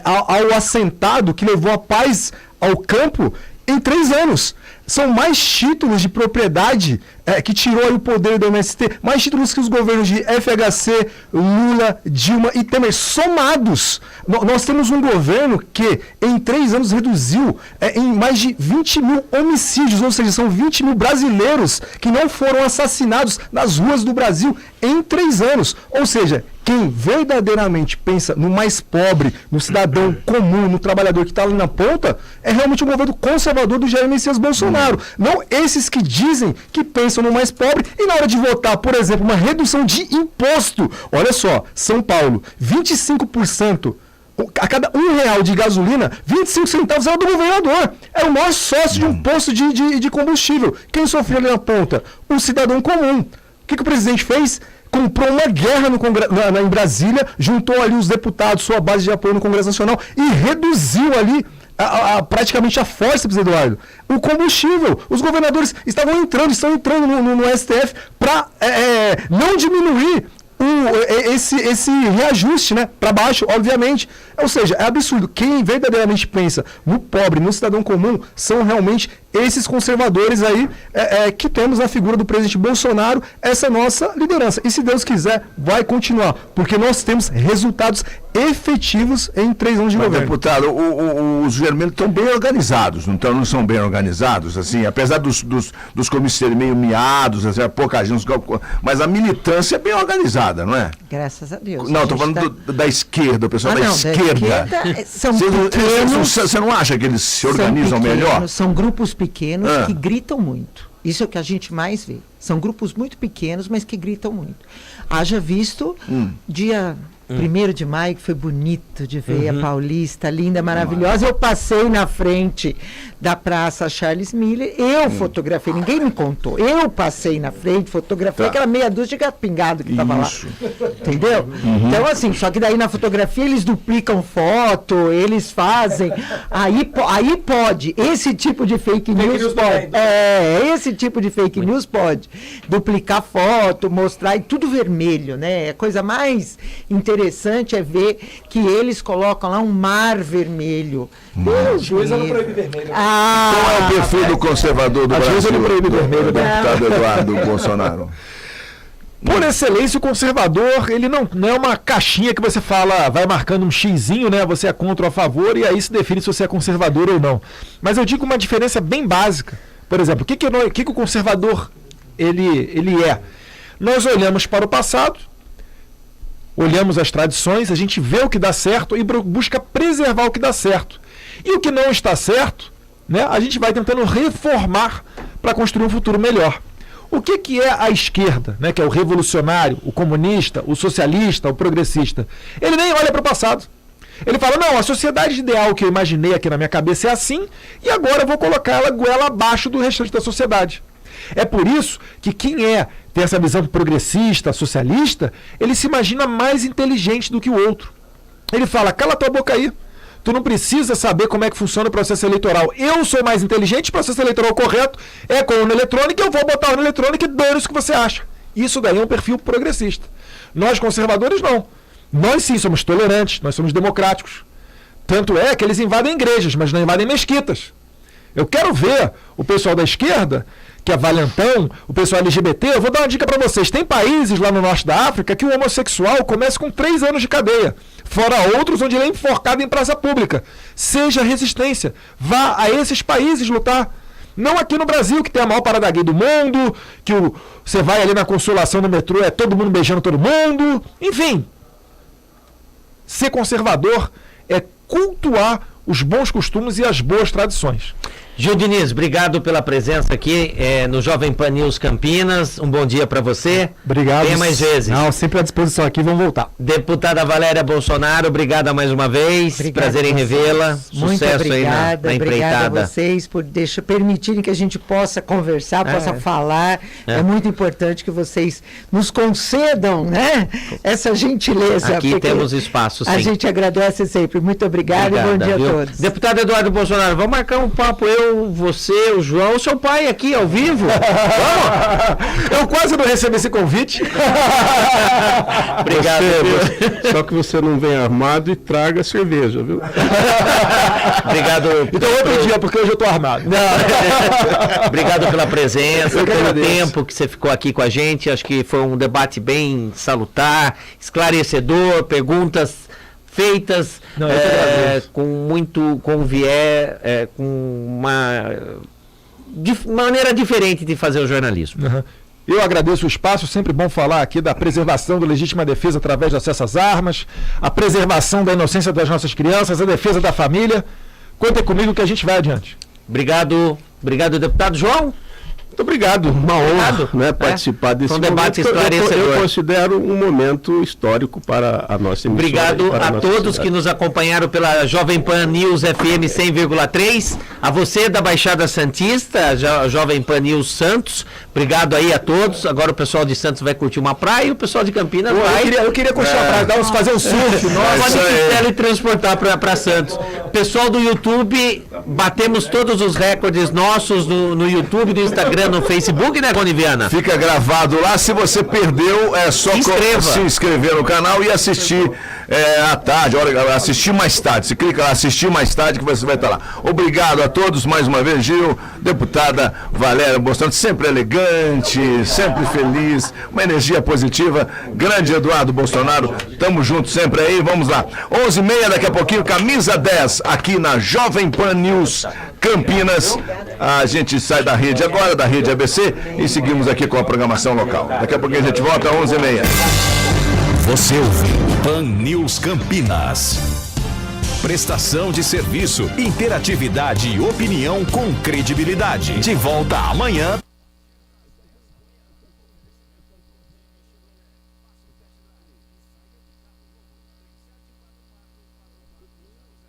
ao assentado, que levou a paz ao campo em 3 anos. São mais títulos de propriedade que tirou aí o poder do MST, mais títulos que os governos de FHC, Lula, Dilma e Temer somados. Nós temos um governo que em 3 anos reduziu em mais de 20 mil homicídios, ou seja, são 20 mil brasileiros que não foram assassinados nas ruas do Brasil em 3 anos. Ou seja, quem verdadeiramente pensa no mais pobre, no cidadão comum, no trabalhador que está ali na ponta, é realmente o governo conservador do Jair Messias Bolsonaro. Não esses que dizem que pensam no mais pobre e na hora de votar, por exemplo, uma redução de imposto. Olha só, São Paulo, 25%. A cada R$1 de gasolina, 25 centavos era do governador. Era o maior sócio de um posto de combustível. Quem sofreu ali na ponta? O cidadão comum. O que o presidente fez? Comprou uma guerra em Brasília, juntou ali os deputados, sua base de apoio no Congresso Nacional e reduziu ali praticamente a força, Eduardo. O combustível. Os governadores estão entrando no STF para não diminuir esse reajuste, né, para baixo, obviamente. Ou seja, é absurdo. Quem verdadeiramente pensa no pobre, no cidadão comum, são realmente esses conservadores aí que temos na figura do presidente Bolsonaro, essa nossa liderança. E se Deus quiser, vai continuar, porque nós temos resultados efetivos em 3 anos de governo. Deputado, os vermelhos estão bem organizados, não são bem organizados, assim, apesar dos comícios serem meio miados, assim, pouca gente, mas a militância é bem organizada, não é? Graças a Deus. Não, estou falando da esquerda, o pessoal da esquerda. São pequenos, você não acha que eles se organizam melhor? São grupos pequenos que gritam muito. Isso é o que a gente mais vê. São grupos muito pequenos, mas que gritam muito. Haja visto dia 1º de maio, que foi bonito de ver a Paulista, linda, maravilhosa. Eu passei na frente da Praça Charles Miller, eu fotografei, ninguém me contou. Eu passei na frente, fotografei aquela meia dúzia de gato pingado que estava lá. Entendeu? Então, assim, só que daí na fotografia eles duplicam foto, eles fazem. Aí pode. Esse tipo de fake news pode. Esse tipo de fake news pode. Duplicar foto, mostrar, e tudo vermelho, né? A coisa mais interessante é ver que eles colocam lá um mar vermelho. O juiz não proíbe vermelho. Qual é o perfil do conservador do Brasil? Não proíbe vermelho, deputado Eduardo Bolsonaro. Por excelência, o conservador, ele não é uma caixinha que você fala, vai marcando um xizinho, né? Você é contra ou a favor, e aí se define se você é conservador ou não. Mas eu digo uma diferença bem básica. Por exemplo, o que o conservador ele é? Nós olhamos para o passado, olhamos as tradições, a gente vê o que dá certo e busca preservar o que dá certo. E o que não está certo, né, a gente vai tentando reformar para construir um futuro melhor. O que é a esquerda, né, que é o revolucionário, o comunista, o socialista, o progressista? Ele nem olha para o passado. Ele fala, não, a sociedade ideal que eu imaginei aqui na minha cabeça é assim, e agora eu vou colocar ela goela abaixo do restante da sociedade. É por isso que quem tem essa visão progressista, socialista, ele se imagina mais inteligente do que o outro. Ele fala, cala tua boca aí, tu não precisa saber como é que funciona o processo eleitoral. Eu sou mais inteligente, o processo eleitoral correto é com a urna eletrônica, eu vou botar a urna eletrônica e dane-se o que você acha. Isso daí é um perfil progressista. Nós, conservadores, não. Nós sim somos tolerantes, nós somos democráticos. Tanto é que eles invadem igrejas, mas não invadem mesquitas. Eu quero ver o pessoal da esquerda, que é valentão, o pessoal LGBT, eu vou dar uma dica para vocês. Tem países lá no norte da África que o homossexual começa com 3 anos de cadeia. Fora outros onde ele é enforcado em praça pública. Seja resistência. Vá a esses países lutar. Não aqui no Brasil, que tem a maior parada gay do mundo, que você vai ali na Consolação no metrô, é todo mundo beijando todo mundo. Enfim. Ser conservador é cultuar os bons costumes e as boas tradições. Gil Diniz, obrigado pela presença aqui no Jovem Pan News Campinas. Um bom dia para você. Obrigado. Venha mais vezes. Não, sempre à disposição aqui, vamos voltar. Deputada Valéria Bolsonaro, obrigada mais uma vez. Obrigada Prazer em revê-la. Muito Sucesso obrigada, aí na empreitada. Obrigada a vocês por permitirem que a gente possa conversar, possa falar. É muito importante que vocês nos concedam, né, essa gentileza. Aqui temos espaço, sim. A gente agradece sempre. Muito obrigada e bom dia a todos. Deputado Eduardo Bolsonaro, vamos marcar um papo, eu, você, o João, o seu pai aqui ao vivo. Vamos? Eu quase não recebi esse convite. Obrigado. Só que você não vem armado e traga cerveja, viu? Obrigado. Então outro dia, porque hoje eu estou armado. Obrigado pela presença, Eu que pelo agradeço. tempo que você ficou aqui com a gente. Acho que foi um debate bem salutar, esclarecedor, perguntas feitas Não, eu que agradeço. com viés, com uma maneira diferente de fazer o jornalismo. Uhum. Eu agradeço o espaço, sempre bom falar aqui da preservação da legítima defesa através do acesso às armas, a preservação da inocência das nossas crianças, a defesa da família. Contem comigo que a gente vai adiante. Obrigado, deputado João. Muito obrigado, uma honra, né, participar desse Foi um debate momento. esclarecedor. Eu considero um momento histórico para a nossa emissora. Obrigado e para a nossa todos cidade. que nos acompanharam pela Jovem Pan News FM 100,3. A você da Baixada Santista, Jovem Pan News Santos. Obrigado aí a todos. Agora o pessoal de Santos vai curtir uma praia e o pessoal de Campinas vai. Eu queria curtir a praia, fazer um surf. Pode se teletransportar para Santos. Pessoal do YouTube, batemos todos os recordes nossos no YouTube, no Instagram, no Facebook, né, Rony Viana? Fica gravado lá. Se você perdeu, é só se inscrever no canal e assistir à tarde, assistir mais tarde. Se clica lá, assistir mais tarde, que você vai estar lá. Obrigado a todos mais uma vez, Gil. Deputada Valéria Bolsonaro, sempre elegante, sempre feliz, uma energia positiva. Grande Eduardo Bolsonaro, tamo junto sempre aí. Vamos lá. 11h30, daqui a pouquinho, camisa 10, aqui na Jovem Pan News Campinas. A gente sai da rede agora, da rede ABC, e seguimos aqui com a programação local. Daqui a pouquinho a gente volta às 11h30. Você ouviu Pan News Campinas. Prestação de serviço, interatividade e opinião com credibilidade. De volta amanhã.